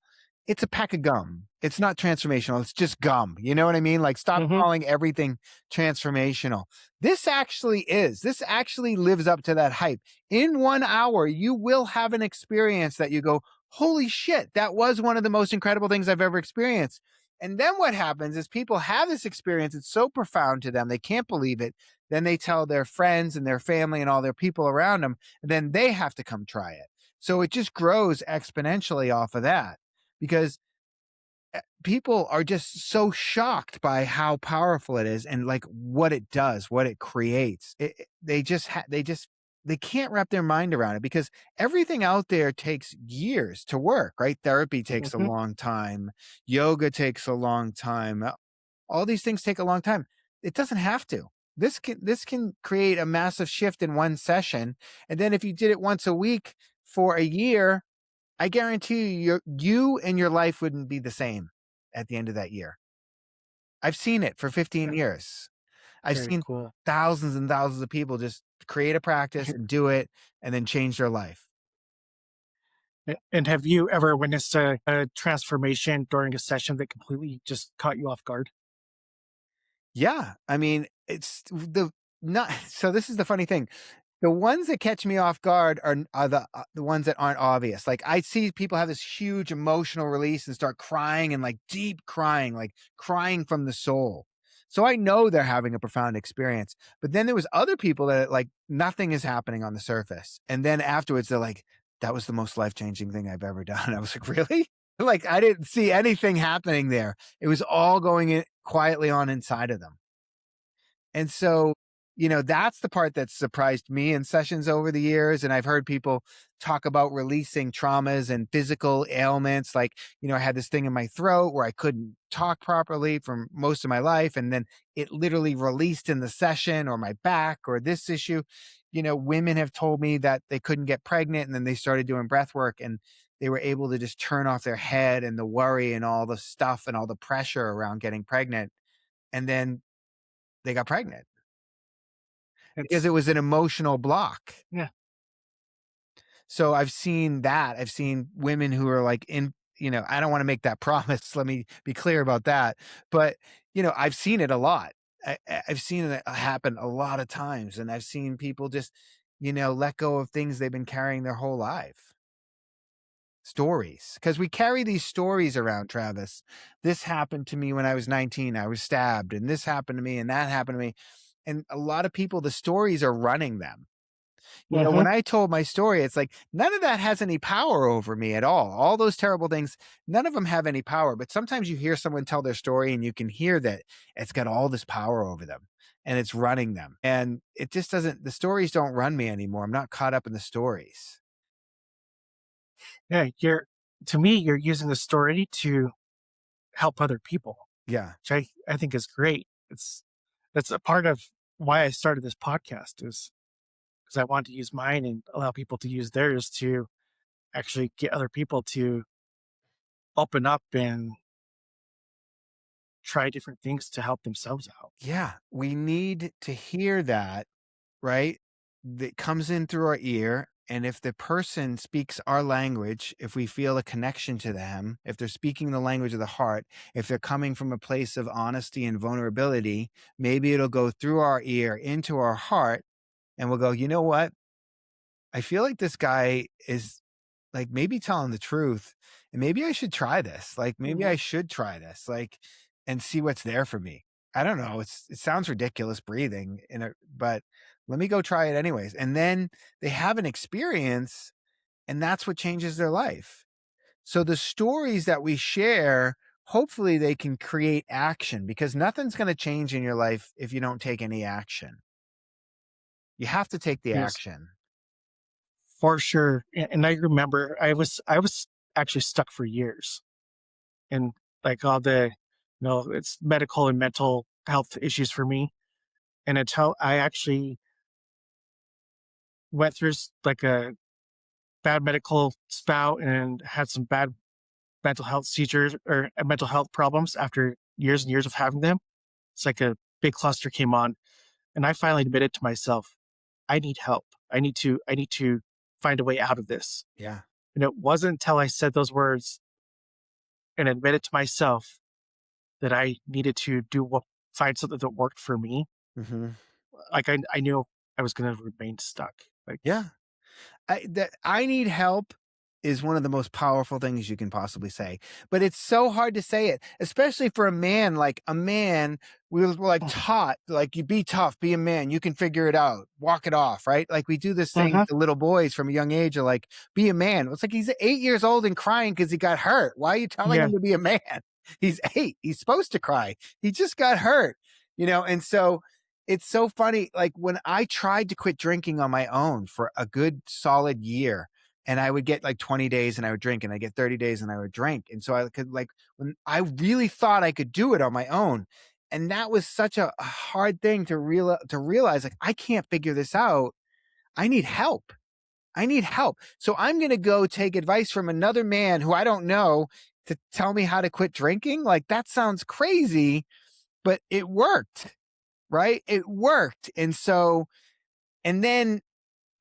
It's a pack of gum. It's not transformational. It's just gum. You know what I mean? Like, stop Hmm. calling everything transformational. This actually is. This actually lives up to that hype. In 1 hour, you will have an experience that you go, holy shit, that was one of the most incredible things I've ever experienced. And then what happens is people have this experience. It's so profound to them. They can't believe it. Then they tell their friends and their family and all their people around them. And then they have to come try it. So it just grows exponentially off of that because people are just so shocked by how powerful it is and like what it does, what it creates. They can't wrap their mind around it because everything out there takes years to work, right? Therapy takes a Hmm. long time, yoga takes a long time. All these things take a long time. It doesn't have to. This can create a massive shift in one session. And then if you did it once a week for a year, I guarantee you and your life wouldn't be the same at the end of that year. I've seen it for 15 Yeah, years. I've very seen cool. thousands and thousands of people just create a practice and do it and then change their life. And have you ever witnessed a transformation during a session that completely just caught you off guard? Yeah, I mean, it's the not so this is the funny thing. The ones that catch me off guard are the ones that aren't obvious. Like, I see people have this huge emotional release and start crying and, like, deep crying, like, crying from the soul. So I know they're having a profound experience. But then there was other people that, like, nothing is happening on the surface, and then afterwards, they're like, "That was the most life-changing thing I've ever done." I was like, "Really?" Like, I didn't see anything happening there. It was all going in quietly on inside of them. And so, that's the part that surprised me in sessions over the years. And I've heard people talk about releasing traumas and physical ailments. Like, I had this thing in my throat where I couldn't talk properly for most of my life. And then it literally released in the session, or my back, or this issue. Women have told me that they couldn't get pregnant, and then they started doing breath work, and they were able to just turn off their head and the worry and all the stuff and all the pressure around getting pregnant. And then they got pregnant because it It's was an emotional block. Yeah. So I've seen that. I've seen women who are like I don't want to make that promise. Let me be clear about that. But, I've seen it a lot. I've seen it happen a lot of times. And I've seen people just, let go of things they've been carrying their whole life. Stories. Because we carry these stories around, Travis. This happened to me when I was 19. I was stabbed. And this happened to me. And that happened to me. And a lot of people, the stories are running them. Hmm. When I told my story, it's like none of that has any power over me at all. All those terrible things, none of them have any power. But sometimes you hear someone tell their story and you can hear that it's got all this power over them and it's running them. And it just doesn't, the stories don't run me anymore. I'm not caught up in the stories. Yeah, to me, you're using the story to help other people, Yeah. which I think is great. That's a part of why I started this podcast, is because I want to use mine and allow people to use theirs to actually get other people to open up and try different things to help themselves out. Yeah. We need to hear that, right? That comes in through our ear. And if the person speaks our language, if we feel a connection to them, if they're speaking the language of the heart, if they're coming from a place of honesty and vulnerability, maybe it'll go through our ear into our heart, and we'll go, you know what? I feel like this guy is like maybe telling the truth, and maybe I should try this. Like, maybe Mhm. I should try this, like, and see what's there for me. I don't know, it sounds ridiculous breathing in a but let me go try it anyways. And then they have an experience, and that's what changes their life. So the stories that we share, hopefully they can create action because nothing's gonna change in your life if you don't take any action. You have to take the Yes, action. for sure. And I remember I was actually stuck for years in like all the, it's medical and mental health issues for me. And until I actually went through like a bad medical spout and had some bad mental health seizures or mental health problems after years and years of having them. It's like a big cluster came on, and I finally admitted to myself, I need help. I need to find a way out of this. Yeah. And it wasn't until I said those words and admitted to myself that I needed to do what find something that worked for me. Mhm. Like I knew I was gonna remain stuck. Like Yeah. I need help is one of the most powerful things you can possibly say, but it's so hard to say it, especially for a man. Like a man, we're like taught, like you be tough, be a man, you can figure it out, walk it off, right? Like we do this thing mhm, to little boys from a young age, are like, be a man. It's like he's 8 years old and crying because he got hurt. Why are you telling yeah, him to be a man? He's 8. He's supposed to cry. He just got hurt, and so it's so funny. Like when I tried to quit drinking on my own for a good solid year, and I would get like 20 days and I would drink, and I get 30 days and I would drink. And so I could like when I really thought I could do it on my own. And that was such a hard thing to realize like I can't figure this out. I need help. I need help. So I'm going to go take advice from another man who I don't know to tell me how to quit drinking. Like that sounds crazy, but it worked, right? It worked. And then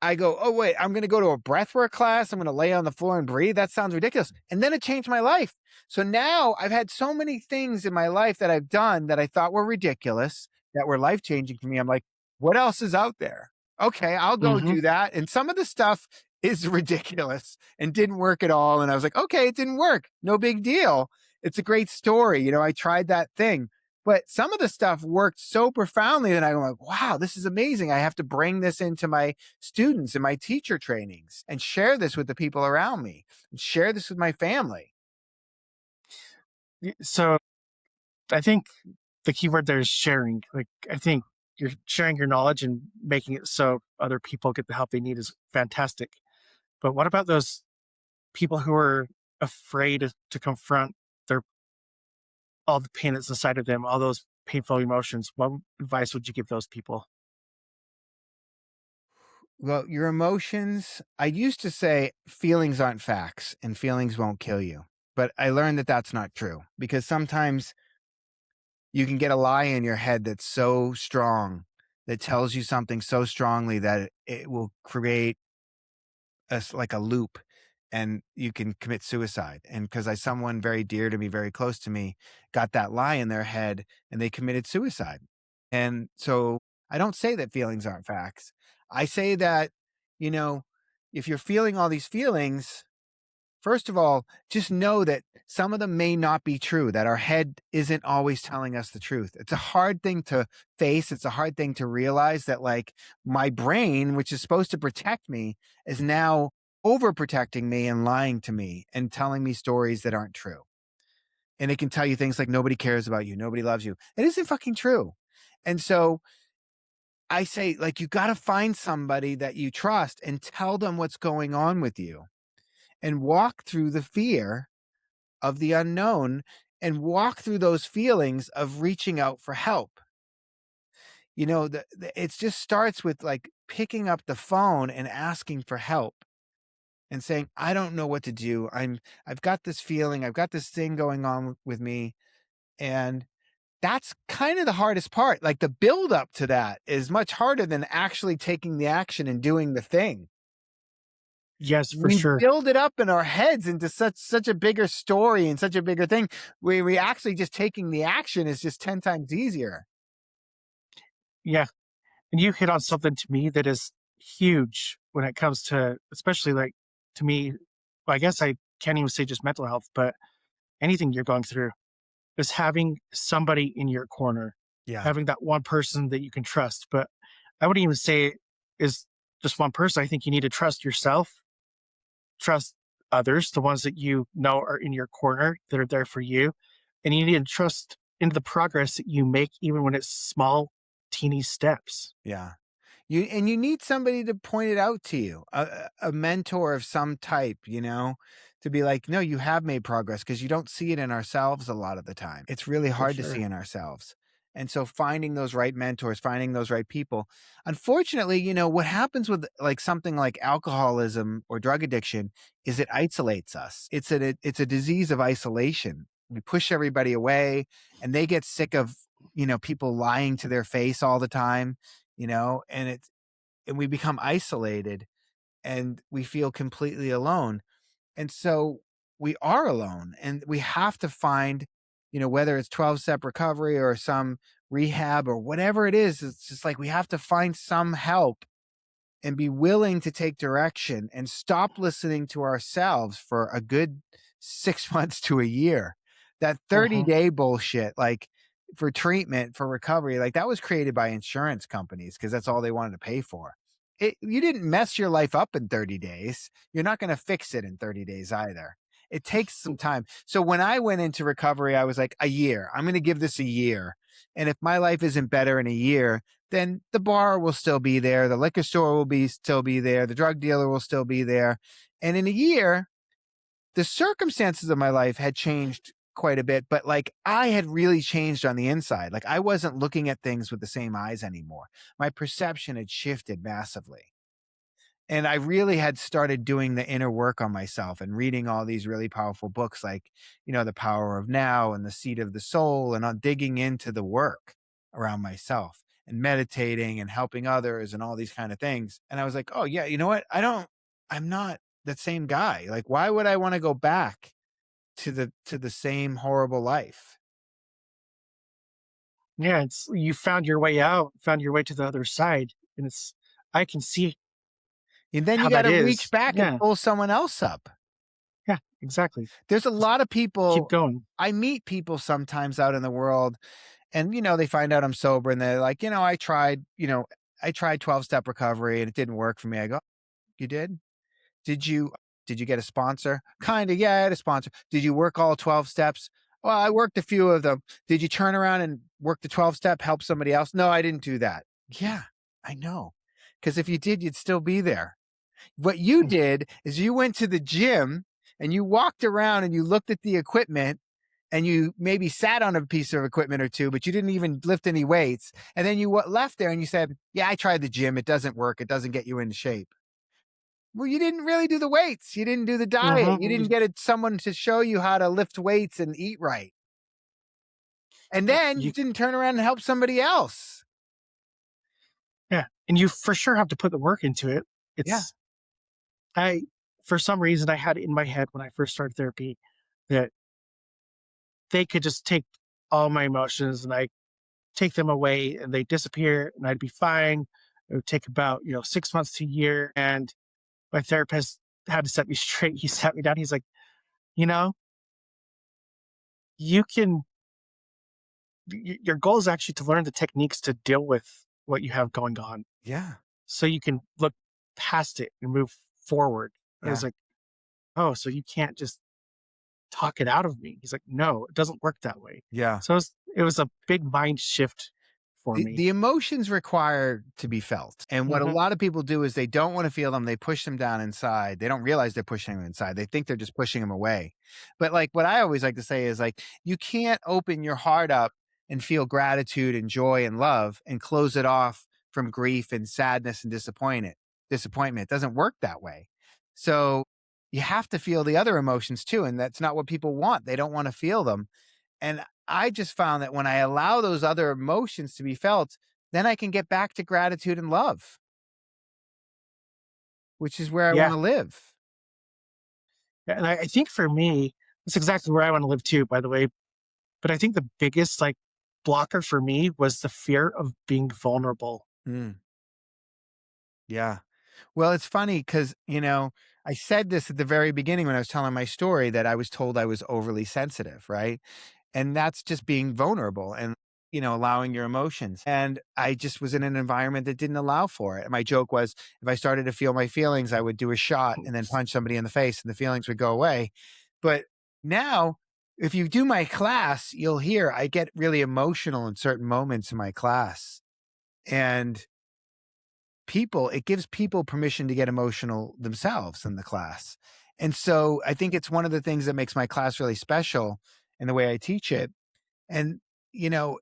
I go, oh, wait, I'm going to go to a breathwork class. I'm going to lay on the floor and breathe. That sounds ridiculous. And then it changed my life. So now I've had so many things in my life that I've done that I thought were ridiculous, that were life changing for me. I'm like, what else is out there? Okay, I'll go mhm. do that. And some of the stuff is ridiculous and didn't work at all. And I was like, okay, it didn't work. No big deal. It's a great story. I tried that thing. But some of the stuff worked so profoundly that I'm like, wow, this is amazing. I have to bring this into my students and my teacher trainings and share this with the people around me and share this with my family. So I think the key word there is sharing. Like I think you're sharing your knowledge and making it so other people get the help they need is fantastic. But what about those people who are afraid to confront their all the pain that's inside of them, all those painful emotions? What advice would you give those people? Well, your emotions, I used to say feelings aren't facts and feelings won't kill you. But I learned that that's not true because sometimes you can get a lie in your head that's so strong that tells you something so strongly that it will create like a loop and you can commit suicide. And because I someone very dear to me, very close to me, got that lie in their head and they committed suicide. And so I don't say that feelings aren't facts. I say that, you know, if you're feeling all these feelings, first of all, just know that some of them may not be true, that our head isn't always telling us the truth. It's a hard thing to face. It's a hard thing to realize that, like, my brain, which is supposed to protect me, is now overprotecting me and lying to me and telling me stories that aren't true. And it can tell you things like nobody cares about you, nobody loves you. It isn't fucking true. And so I say, like, you got to find somebody that you trust and tell them what's going on with you and walk through the fear of the unknown and walk through those feelings of reaching out for help. It just starts with like picking up the phone and asking for help and saying, I don't know what to do. I've got this feeling, I've got this thing going on with me. And that's kind of the hardest part. Like the build up to that is much harder than actually taking the action and doing the thing. Yes, for We sure. build it up in our heads into such a bigger story and such a bigger thing. We actually just taking the action is just 10 times easier. Yeah. And you hit on something to me that is huge when it comes to, especially like to me, well, I guess I can't even say just mental health, but anything you're going through is having somebody in your corner. Yeah. having that one person that you can trust. But I wouldn't even say it is just one person. I think you need to trust yourself, trust others, the ones that you know are in your corner that are there for you. And you need to trust in the progress that you make, even when it's small, teeny steps. Yeah. You need somebody to point it out to you, a mentor of some type, to be like, "No, you have made progress," because you don't see it in ourselves a lot of the time. It's really For hard to see sure. in ourselves. And so finding those right mentors, finding those right people. Unfortunately, what happens with, like, something like alcoholism or drug addiction is it isolates us. It's a disease of isolation. We push everybody away, and they get sick of, people lying to their face all the time, and we become isolated and we feel completely alone. And so we are alone and we have to find, whether it's 12 step recovery or some rehab or whatever it is, it's just like we have to find some help and be willing to take direction and stop listening to ourselves for a good 6 months to a year. That Hmm. 30-day bullshit, like for treatment, for recovery, like that was created by insurance companies because that's all they wanted to pay for. You didn't mess your life up in 30 days. You're not going to fix it in 30 days either. It takes some time. So when I went into recovery, I was like, a year. I'm going to give this a year. And if my life isn't better in a year, then the bar will still be there, the liquor store will be still be there, the drug dealer will still be there. And in a year, the circumstances of my life had changed quite a bit, but like I had really changed on the inside. Like I wasn't looking at things with the same eyes anymore. My perception had shifted massively. And I really had started doing the inner work on myself and reading all these really powerful books like, The Power of Now and The Seat of the Soul, and on digging into the work around myself and meditating and helping others and all these kind of things. And I was like, oh, yeah, you know what? I'm not that same guy. Like, why would I want to go back to the same horrible life? Yeah, it's you found your way out, found your way to the other side, and it's I can see And then how you got that to reach is. back and Yeah, pull someone else up. yeah, exactly. There's a Just lot of keep people. going. I meet people sometimes out in the world. And, they find out I'm sober and they're like, I tried 12-step recovery and it didn't work for me. I go, you did? Did you did you get a sponsor? Kind of, yeah, I had a sponsor. Did you work all 12 steps? Well, I worked a few of them. Did you turn around and work the 12 step, help somebody else? No, I didn't do that. Yeah, I know. Because if you did, you'd still be there. What you did is you went to the gym and you walked around and you looked at the equipment and you maybe sat on a piece of equipment or two, but you didn't even lift any weights. And then you left there and you said, yeah, I tried the gym. It doesn't work. It doesn't get you into shape. Well, you didn't really do the weights. You didn't do the diet. You Mm-hmm. didn't get someone to show you how to lift weights and eat right. And then you You didn't turn around and help somebody else. yeah, and you for sure have to put the work into it. Yeah. It's I for some reason I had it in my head when I first started therapy that they could just take all my emotions and I take them away and they disappear and I'd be fine. It would take about, 6 months to a year. And my therapist had to set me straight. He sat me down. He's like, you know, you can, your goal is actually to learn the techniques to deal with what you have going on Yeah. so you can look past it and move forward. I Yeah. was like, oh, so you can't just talk it out of me. He's like, no, it doesn't work that way. Yeah. So it was a big mind shift for The me. the emotions require to be felt, and what a Hmm. lot of people do is they don't wanna feel them, they push them down inside, they don't realize they're pushing them inside, they think they're just pushing them away. But, like, what I always like to say is, like, you can't open your heart up and feel gratitude and joy and love and close it off from grief and sadness and disappointment. It doesn't work that way. So, you have to feel the other emotions too, and that's not what people want, they don't wanna feel them. And I just found that when I allow those other emotions to be felt, then I can get back to gratitude and love, which is where I Yeah. wanna live. Yeah, and I think for me, that's exactly where I want to live too, by the way. But I think the biggest like blocker for me was the fear of being vulnerable. Mm, yeah. Well, it's funny because I said this at the very beginning when I was telling my story that I was told I was overly sensitive, right? And that's just being vulnerable. And, allowing your emotions. And I just was in an environment that didn't allow for it. And my joke was if I started to feel my feelings, I would do a shot and then punch somebody in the face and the feelings would go away. But now, if you do my class, you'll hear I get really emotional in certain moments in my class. And it gives people permission to get emotional themselves in the class. And so I think it's one of the things that makes my class really special in the way I teach it. And,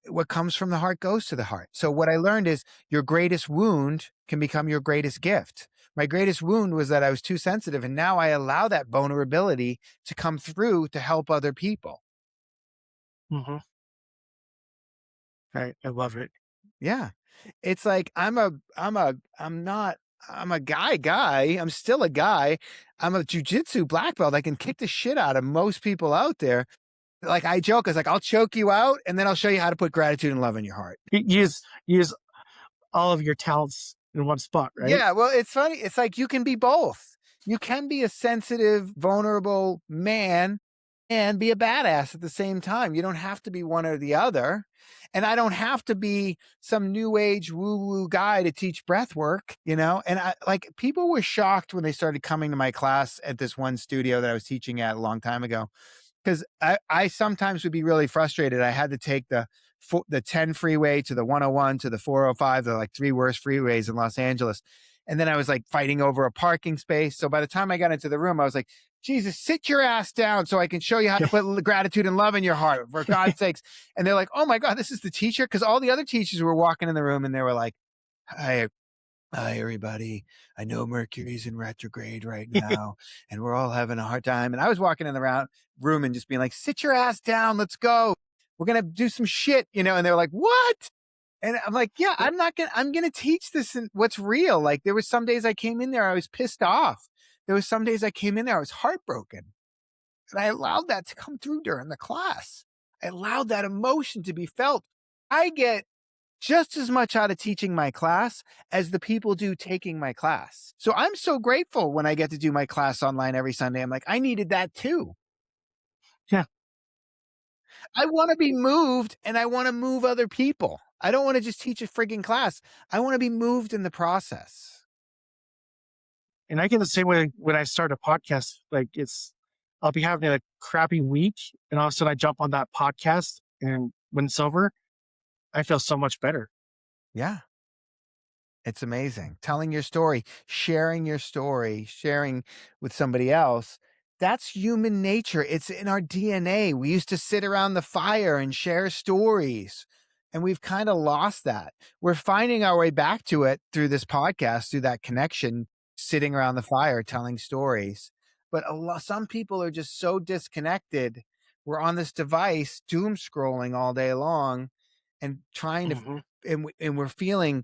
what comes from the heart goes to the heart. So what I learned is your greatest wound can become your greatest gift. My greatest wound was that I was too sensitive. And now I allow that vulnerability to come through to help other people. Hmm. I love it. Yeah. It's like I'm a guy. I'm still a guy. I'm a jujitsu black belt. I can kick the shit out of most people out there. Like I joke, I was like, I'll choke you out and then I'll show you how to put gratitude and love in your heart. Use all of your talents in one spot, right? Yeah, well, it's funny. It's like you can be both. You can be a sensitive, vulnerable man and be a badass at the same time. You don't have to be one or the other. And I don't have to be some new age woo woo guy to teach breath work, And people were shocked when they started coming to my class at this one studio that I was teaching at a long time ago. Because I sometimes would be really frustrated. I had to take the 10 freeway to the 101 to the 405, the like three worst freeways in Los Angeles. And then I was like fighting over a parking space. So by the time I got into the room, I was like, Jesus, sit your ass down so I can show you how to put gratitude and love in your heart, for God's sakes. And they're like, oh my God, this is the teacher. Because all the other teachers were walking in the room and they were like, hi, everybody. I know Mercury's in retrograde right now, and we're all having a hard time. And I was walking in the room and just being like, sit your ass down. Let's go. We're going to do some shit, And they were like, what? And I'm like, yeah, I'm going to teach this in what's real. Like there was some days I came in there, I was pissed off. There was some days I came in there, I was heartbroken. And I allowed that to come through during the class. I allowed that emotion to be felt. I get just as much out of teaching my class as the people do taking my class. So I'm so grateful when I get to do my class online every Sunday. I'm like, I needed that too. Yeah. I want to be moved and I want to move other people. I don't want to just teach a frigging class. I want to be moved in the process. And I get the same way when I start a podcast. Like I'll be having a crappy week, and all of a sudden I jump on that podcast, and when it's over, I feel so much better. Yeah. It's amazing. Telling your story, sharing with somebody else. That's human nature. It's in our DNA. We used to sit around the fire and share stories, and we've kind of lost that. We're finding our way back to it through this podcast, through that connection, sitting around the fire, telling stories. But some people are just so disconnected. We're on this device, doom scrolling all day long and trying to, Hmm. and we're feeling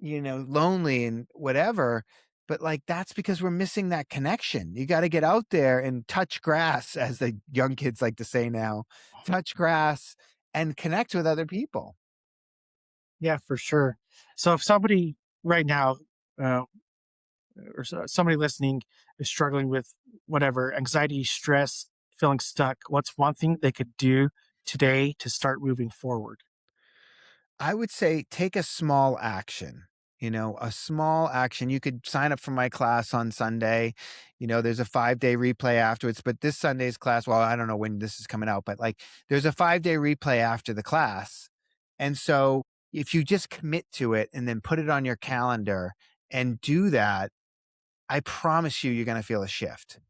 lonely and whatever. But like, that's because we're missing that connection. You got to get out there and touch grass, as the young kids like to say now, touch grass and connect with other people. Yeah, for sure. So if somebody right now, uh, somebody listening is struggling with whatever anxiety, stress, feeling stuck, what's one thing they could do today to start moving forward? I would say take a small action. A small action. You could sign up for my class on Sunday. There's a 5-day replay afterwards. But this Sunday's class, well, I don't know when this is coming out, but like there's a 5-day replay after the class. And so if you just commit to it and then put it on your calendar and do that, I promise you're going to feel a shift.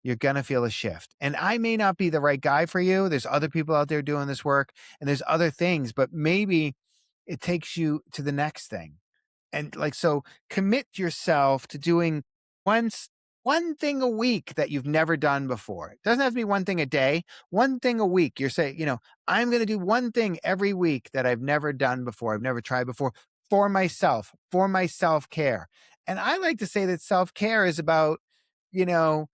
You're going to feel a shift. And I may not be the right guy for you. There's other people out there doing this work and there's other things, but maybe it takes you to the next thing. And like, so commit yourself to doing one, one thing a week that you've never done before. It doesn't have to be one thing a day, one thing a week. You're saying, I'm going to do one thing every week that I've never done before. I've never tried before for myself, for my self-care. And I like to say that self-care is about, you know,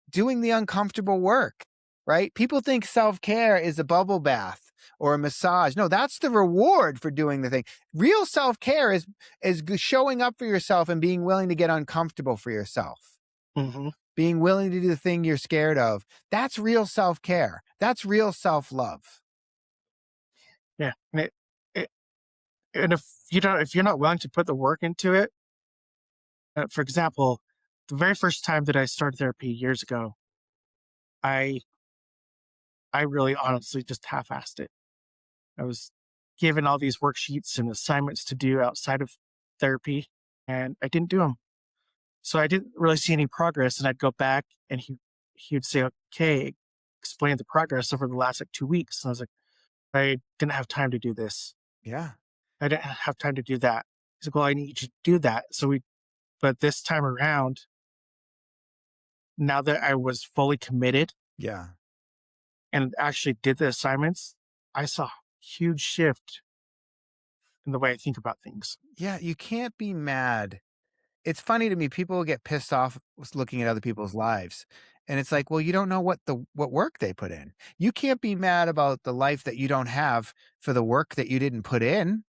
doing the uncomfortable work, right? People think self-care is a bubble bath or a massage. No, that's the reward for doing the thing. Real self-care is showing up for yourself and being willing to get uncomfortable for yourself. Hmm. Being willing to do the thing you're scared of. That's real self-care. That's real self-love. Yeah, it and if you're not willing to put the work into it, for example, the very first time that I started therapy years ago, I I really honestly just half-assed it. I was given all these worksheets and assignments to do outside of therapy, and I didn't do them. So I didn't really see any progress, and I'd go back and he would say, "Okay, explain the progress over the last like 2 weeks." And I was like, "I didn't have time to do this. Yeah. I didn't have time to do that." He's like, "Well, I need you to do that." But this time around, now that I was fully committed Yeah. and actually did the assignments, I saw a huge shift in the way I think about things. Yeah, you can't be mad. It's funny to me, people get pissed off looking at other people's lives, and it's like, well, you don't know what work they put in. You can't be mad about the life that you don't have for the work that you didn't put in,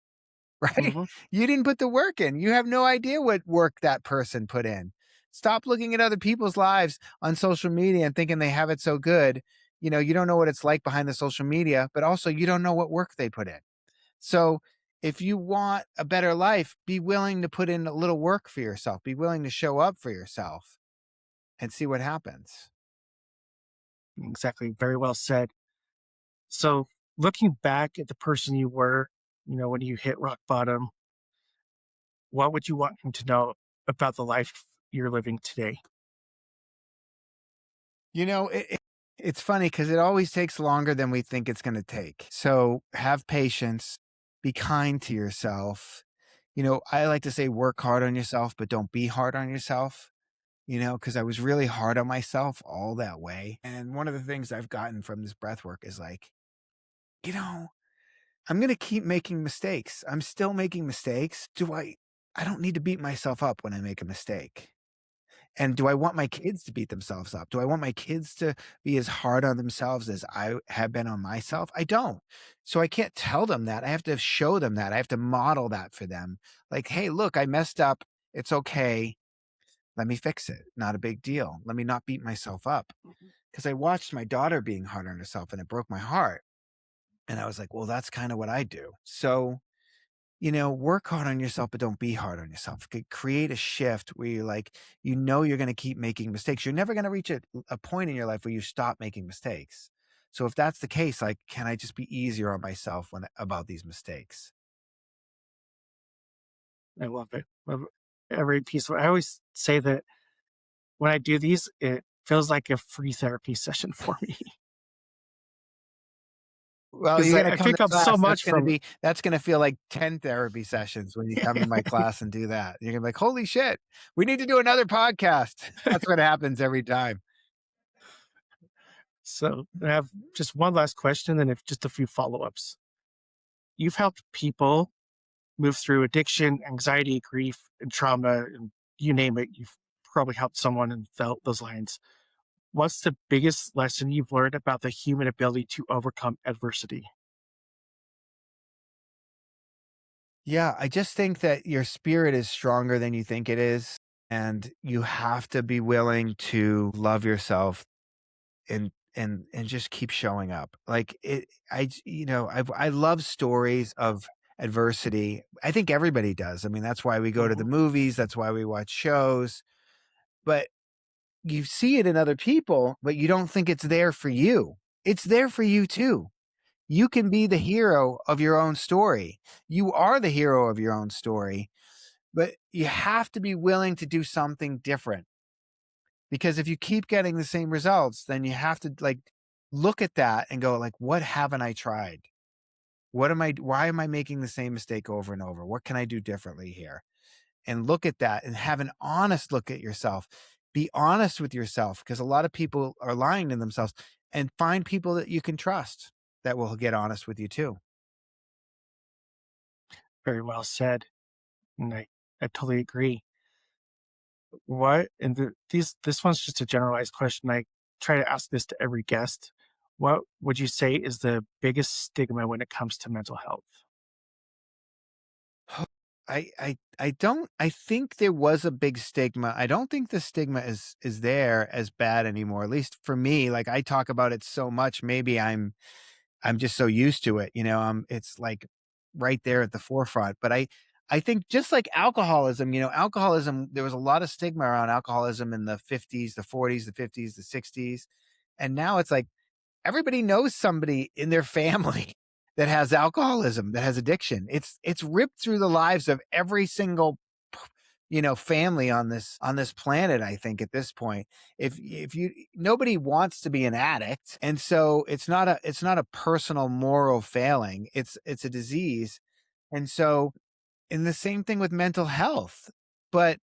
right? Mhm. You didn't put the work in. You have no idea what work that person put in. Stop looking at other people's lives on social media and thinking they have it so good. You don't know what it's like behind the social media, but also you don't know what work they put in. So if you want a better life, be willing to put in a little work for yourself. Be willing to show up for yourself and see what happens. Exactly. Very well said. So, looking back at the person you were, when you hit rock bottom, what would you want him to know about the life you're living today? It's funny because it always takes longer than we think it's going to take. So have patience, be kind to yourself. I like to say work hard on yourself, but don't be hard on yourself. Because I was really hard on myself all that way. And one of the things I've gotten from this breath work is like, you know, I'm gonna keep making mistakes. I'm still making mistakes. I don't need to beat myself up when I make a mistake. And do I want my kids to beat themselves up? Do I want my kids to be as hard on themselves as I have been on myself? I don't. So I can't tell them that. I have to show them that. I have to model that for them. Like, hey, look, I messed up. It's okay. Let me fix it. Not a big deal. Let me not beat myself up. Because I watched my daughter being hard on herself and it broke my heart. And I was like, well, that's kind of what I do. So work hard on yourself, but don't be hard on yourself. Create a shift where you're going to keep making mistakes. You're never going to reach a point in your life where you stop making mistakes. So if that's the case, like, can I just be easier on myself about these mistakes? I love it. Love every piece I always say that when I do these, it feels like a free therapy session for me Well, because you're going to I come to pick up so class. much from it. That's going to feel like 10 therapy sessions when you come in my class and do that. You're going to be like, holy shit, we need to do another podcast. That's what happens every time. So I have just one last question and if just a few follow-ups. You've helped people move through addiction, anxiety, grief, and trauma, and you name it. You've probably helped someone and felt those lines. What's the biggest lesson you've learned about the human ability to overcome adversity? Yeah, I just think that your spirit is stronger than you think it is, and you have to be willing to love yourself and just keep showing up. Like it I j I love stories of adversity. I think everybody does. I mean, that's why we go to the Mhm. movies, that's why we watch shows, but you see it in other people, but you don't think it's there for you. It's there for you too. You can be the hero of your own story. You are the hero of your own story, but you have to be willing to do something different because if you keep getting the same results, then you have to like look at that and go like, what haven't I tried? Why am I making the same mistake over and over? What can I do differently here? And look at that and have an honest look at yourself. Be honest with yourself because a lot of people are lying to themselves and find people that you can trust that will get honest with you too. Very well said. And I totally agree. What and this one's just a generalized question. I try to ask this to every guest. What would you say is the biggest stigma when it comes to mental health? I think there was a big stigma. I don't think the stigma is there as bad anymore. At least for me, like I talk about it so much, maybe I'm just so used to it, it's like right there at the forefront. But I think just like alcoholism, alcoholism, there was a lot of stigma around alcoholism in the 50s, the 40s, the 50s, the 60s. And now it's like everybody knows somebody in their family that has alcoholism, that has addiction. It's ripped through the lives of every single family on this planet. I think at this point, if you nobody wants to be an addict, and so it's not a personal moral failing. It's a disease, and so and the same thing with mental health, but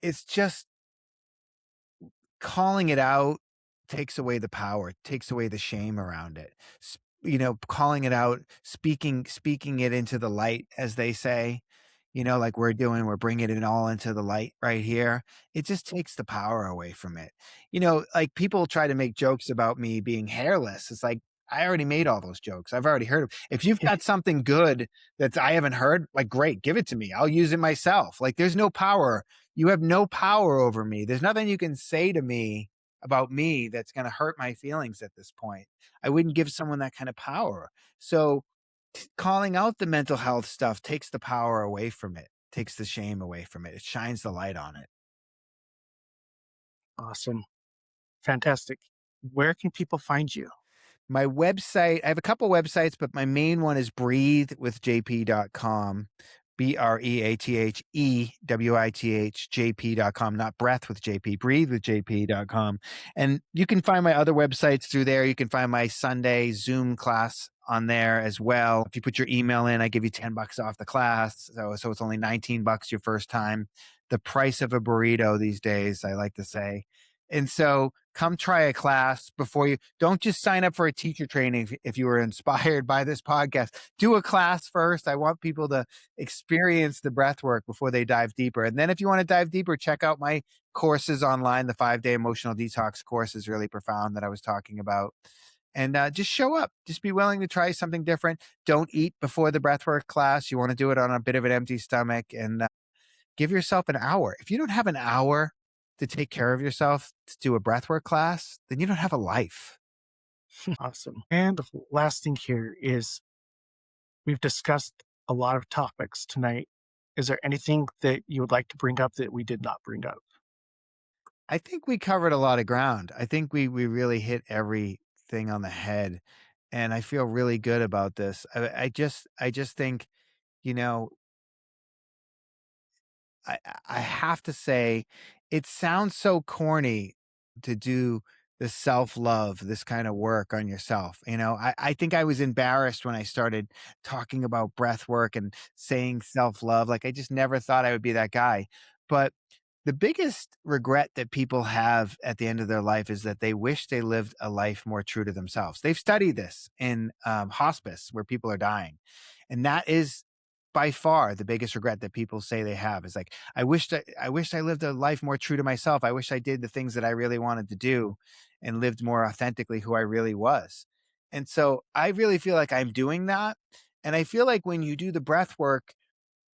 it's just calling it out takes away the power, takes away the shame around it. Calling it out, speaking it into the light, as they say, like we're doing, we're bringing it all into the light right here. It just takes the power away from it. Like people try to make jokes about me being hairless. It's like, I already made all those jokes. I've already heard 'em. If you've got something good that I haven't heard, like, great, give it to me. I'll use it myself. Like, there's no power. You have no power over me. There's nothing you can say to me about me that's gonna hurt my feelings at this point. I wouldn't give someone that kind of power. So, calling out the mental health stuff takes the power away from it, takes the shame away from it. It shines the light on it. Awesome. Fantastic. Where can people find you? My website, I have a couple websites, but my main one is breathewithjp.com. BREATHEWITH not breath with JP, breathewithjp.com. And you can find my other websites through there. You can find my Sunday Zoom class on there as well. If you put your email in, I give you $10 off the class. So it's only $19 your first time. The price of a burrito these days, I like to say. And so come try a class before you don't just sign up for a teacher training if you were inspired by this podcast. Do a class first. I want people to experience the breath work before they dive deeper. And then if you want to dive deeper, check out my courses online. The 5-day emotional detox course is really profound that I was talking about. And just show up. Just be willing to try something different. Don't eat before the breathwork class. You want to do it on a bit of an empty stomach, and give yourself an hour. If you don't have an hour to take care of yourself to do a breathwork class, then you don't have a life. Awesome. And the last thing here is we've discussed a lot of topics tonight. Is there anything that you would like to bring up that we did not bring up? I think we covered a lot of ground. I think we really hit everything on the head, and I feel really good about this. I just think, you know, I have to say, it sounds so corny to do the self-love, this kind of work on yourself. I think I was embarrassed when I started talking about breath work and saying self-love. Like I just never thought I would be that guy. But the biggest regret that people have at the end of their life is that they wish they lived a life more true to themselves. They've studied this in hospice where people are dying. And that is by far the biggest regret that people say they have is like, I wished I lived a life more true to myself. I wish I did the things that I really wanted to do and lived more authentically who I really was. And so I really feel like I'm doing that. And I feel like when you do the breath work,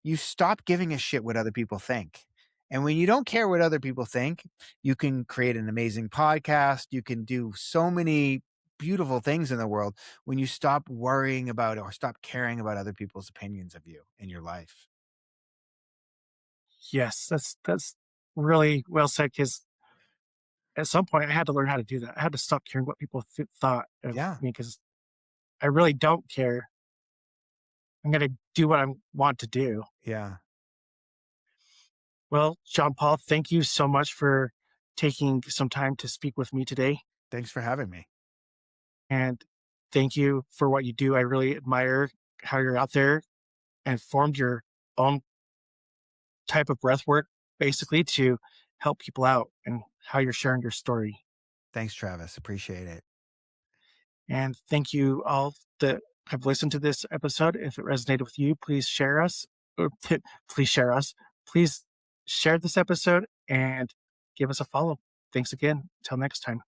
you stop giving a shit what other people think. And when you don't care what other people think, you can create an amazing podcast. You can do so many beautiful things in the world when you stop worrying about or stop caring about other people's opinions of you in your life. Yes, that's really well said. Because at some point, I had to learn how to do that. I had to stop caring what people thought of Yeah. me because I really don't care. I'm going to do what I want to do. Yeah. Well, John Paul, thank you so much for taking some time to speak with me today. Thanks for having me. And thank you for what you do. I really admire how you're out there and formed your own type of breath work, basically to help people out and how you're sharing your story. Thanks, Travis. Appreciate it. And thank you all that have listened to this episode. If it resonated with you, please share us. Or please share us. Please share this episode and give us a follow. Thanks again. Until next time.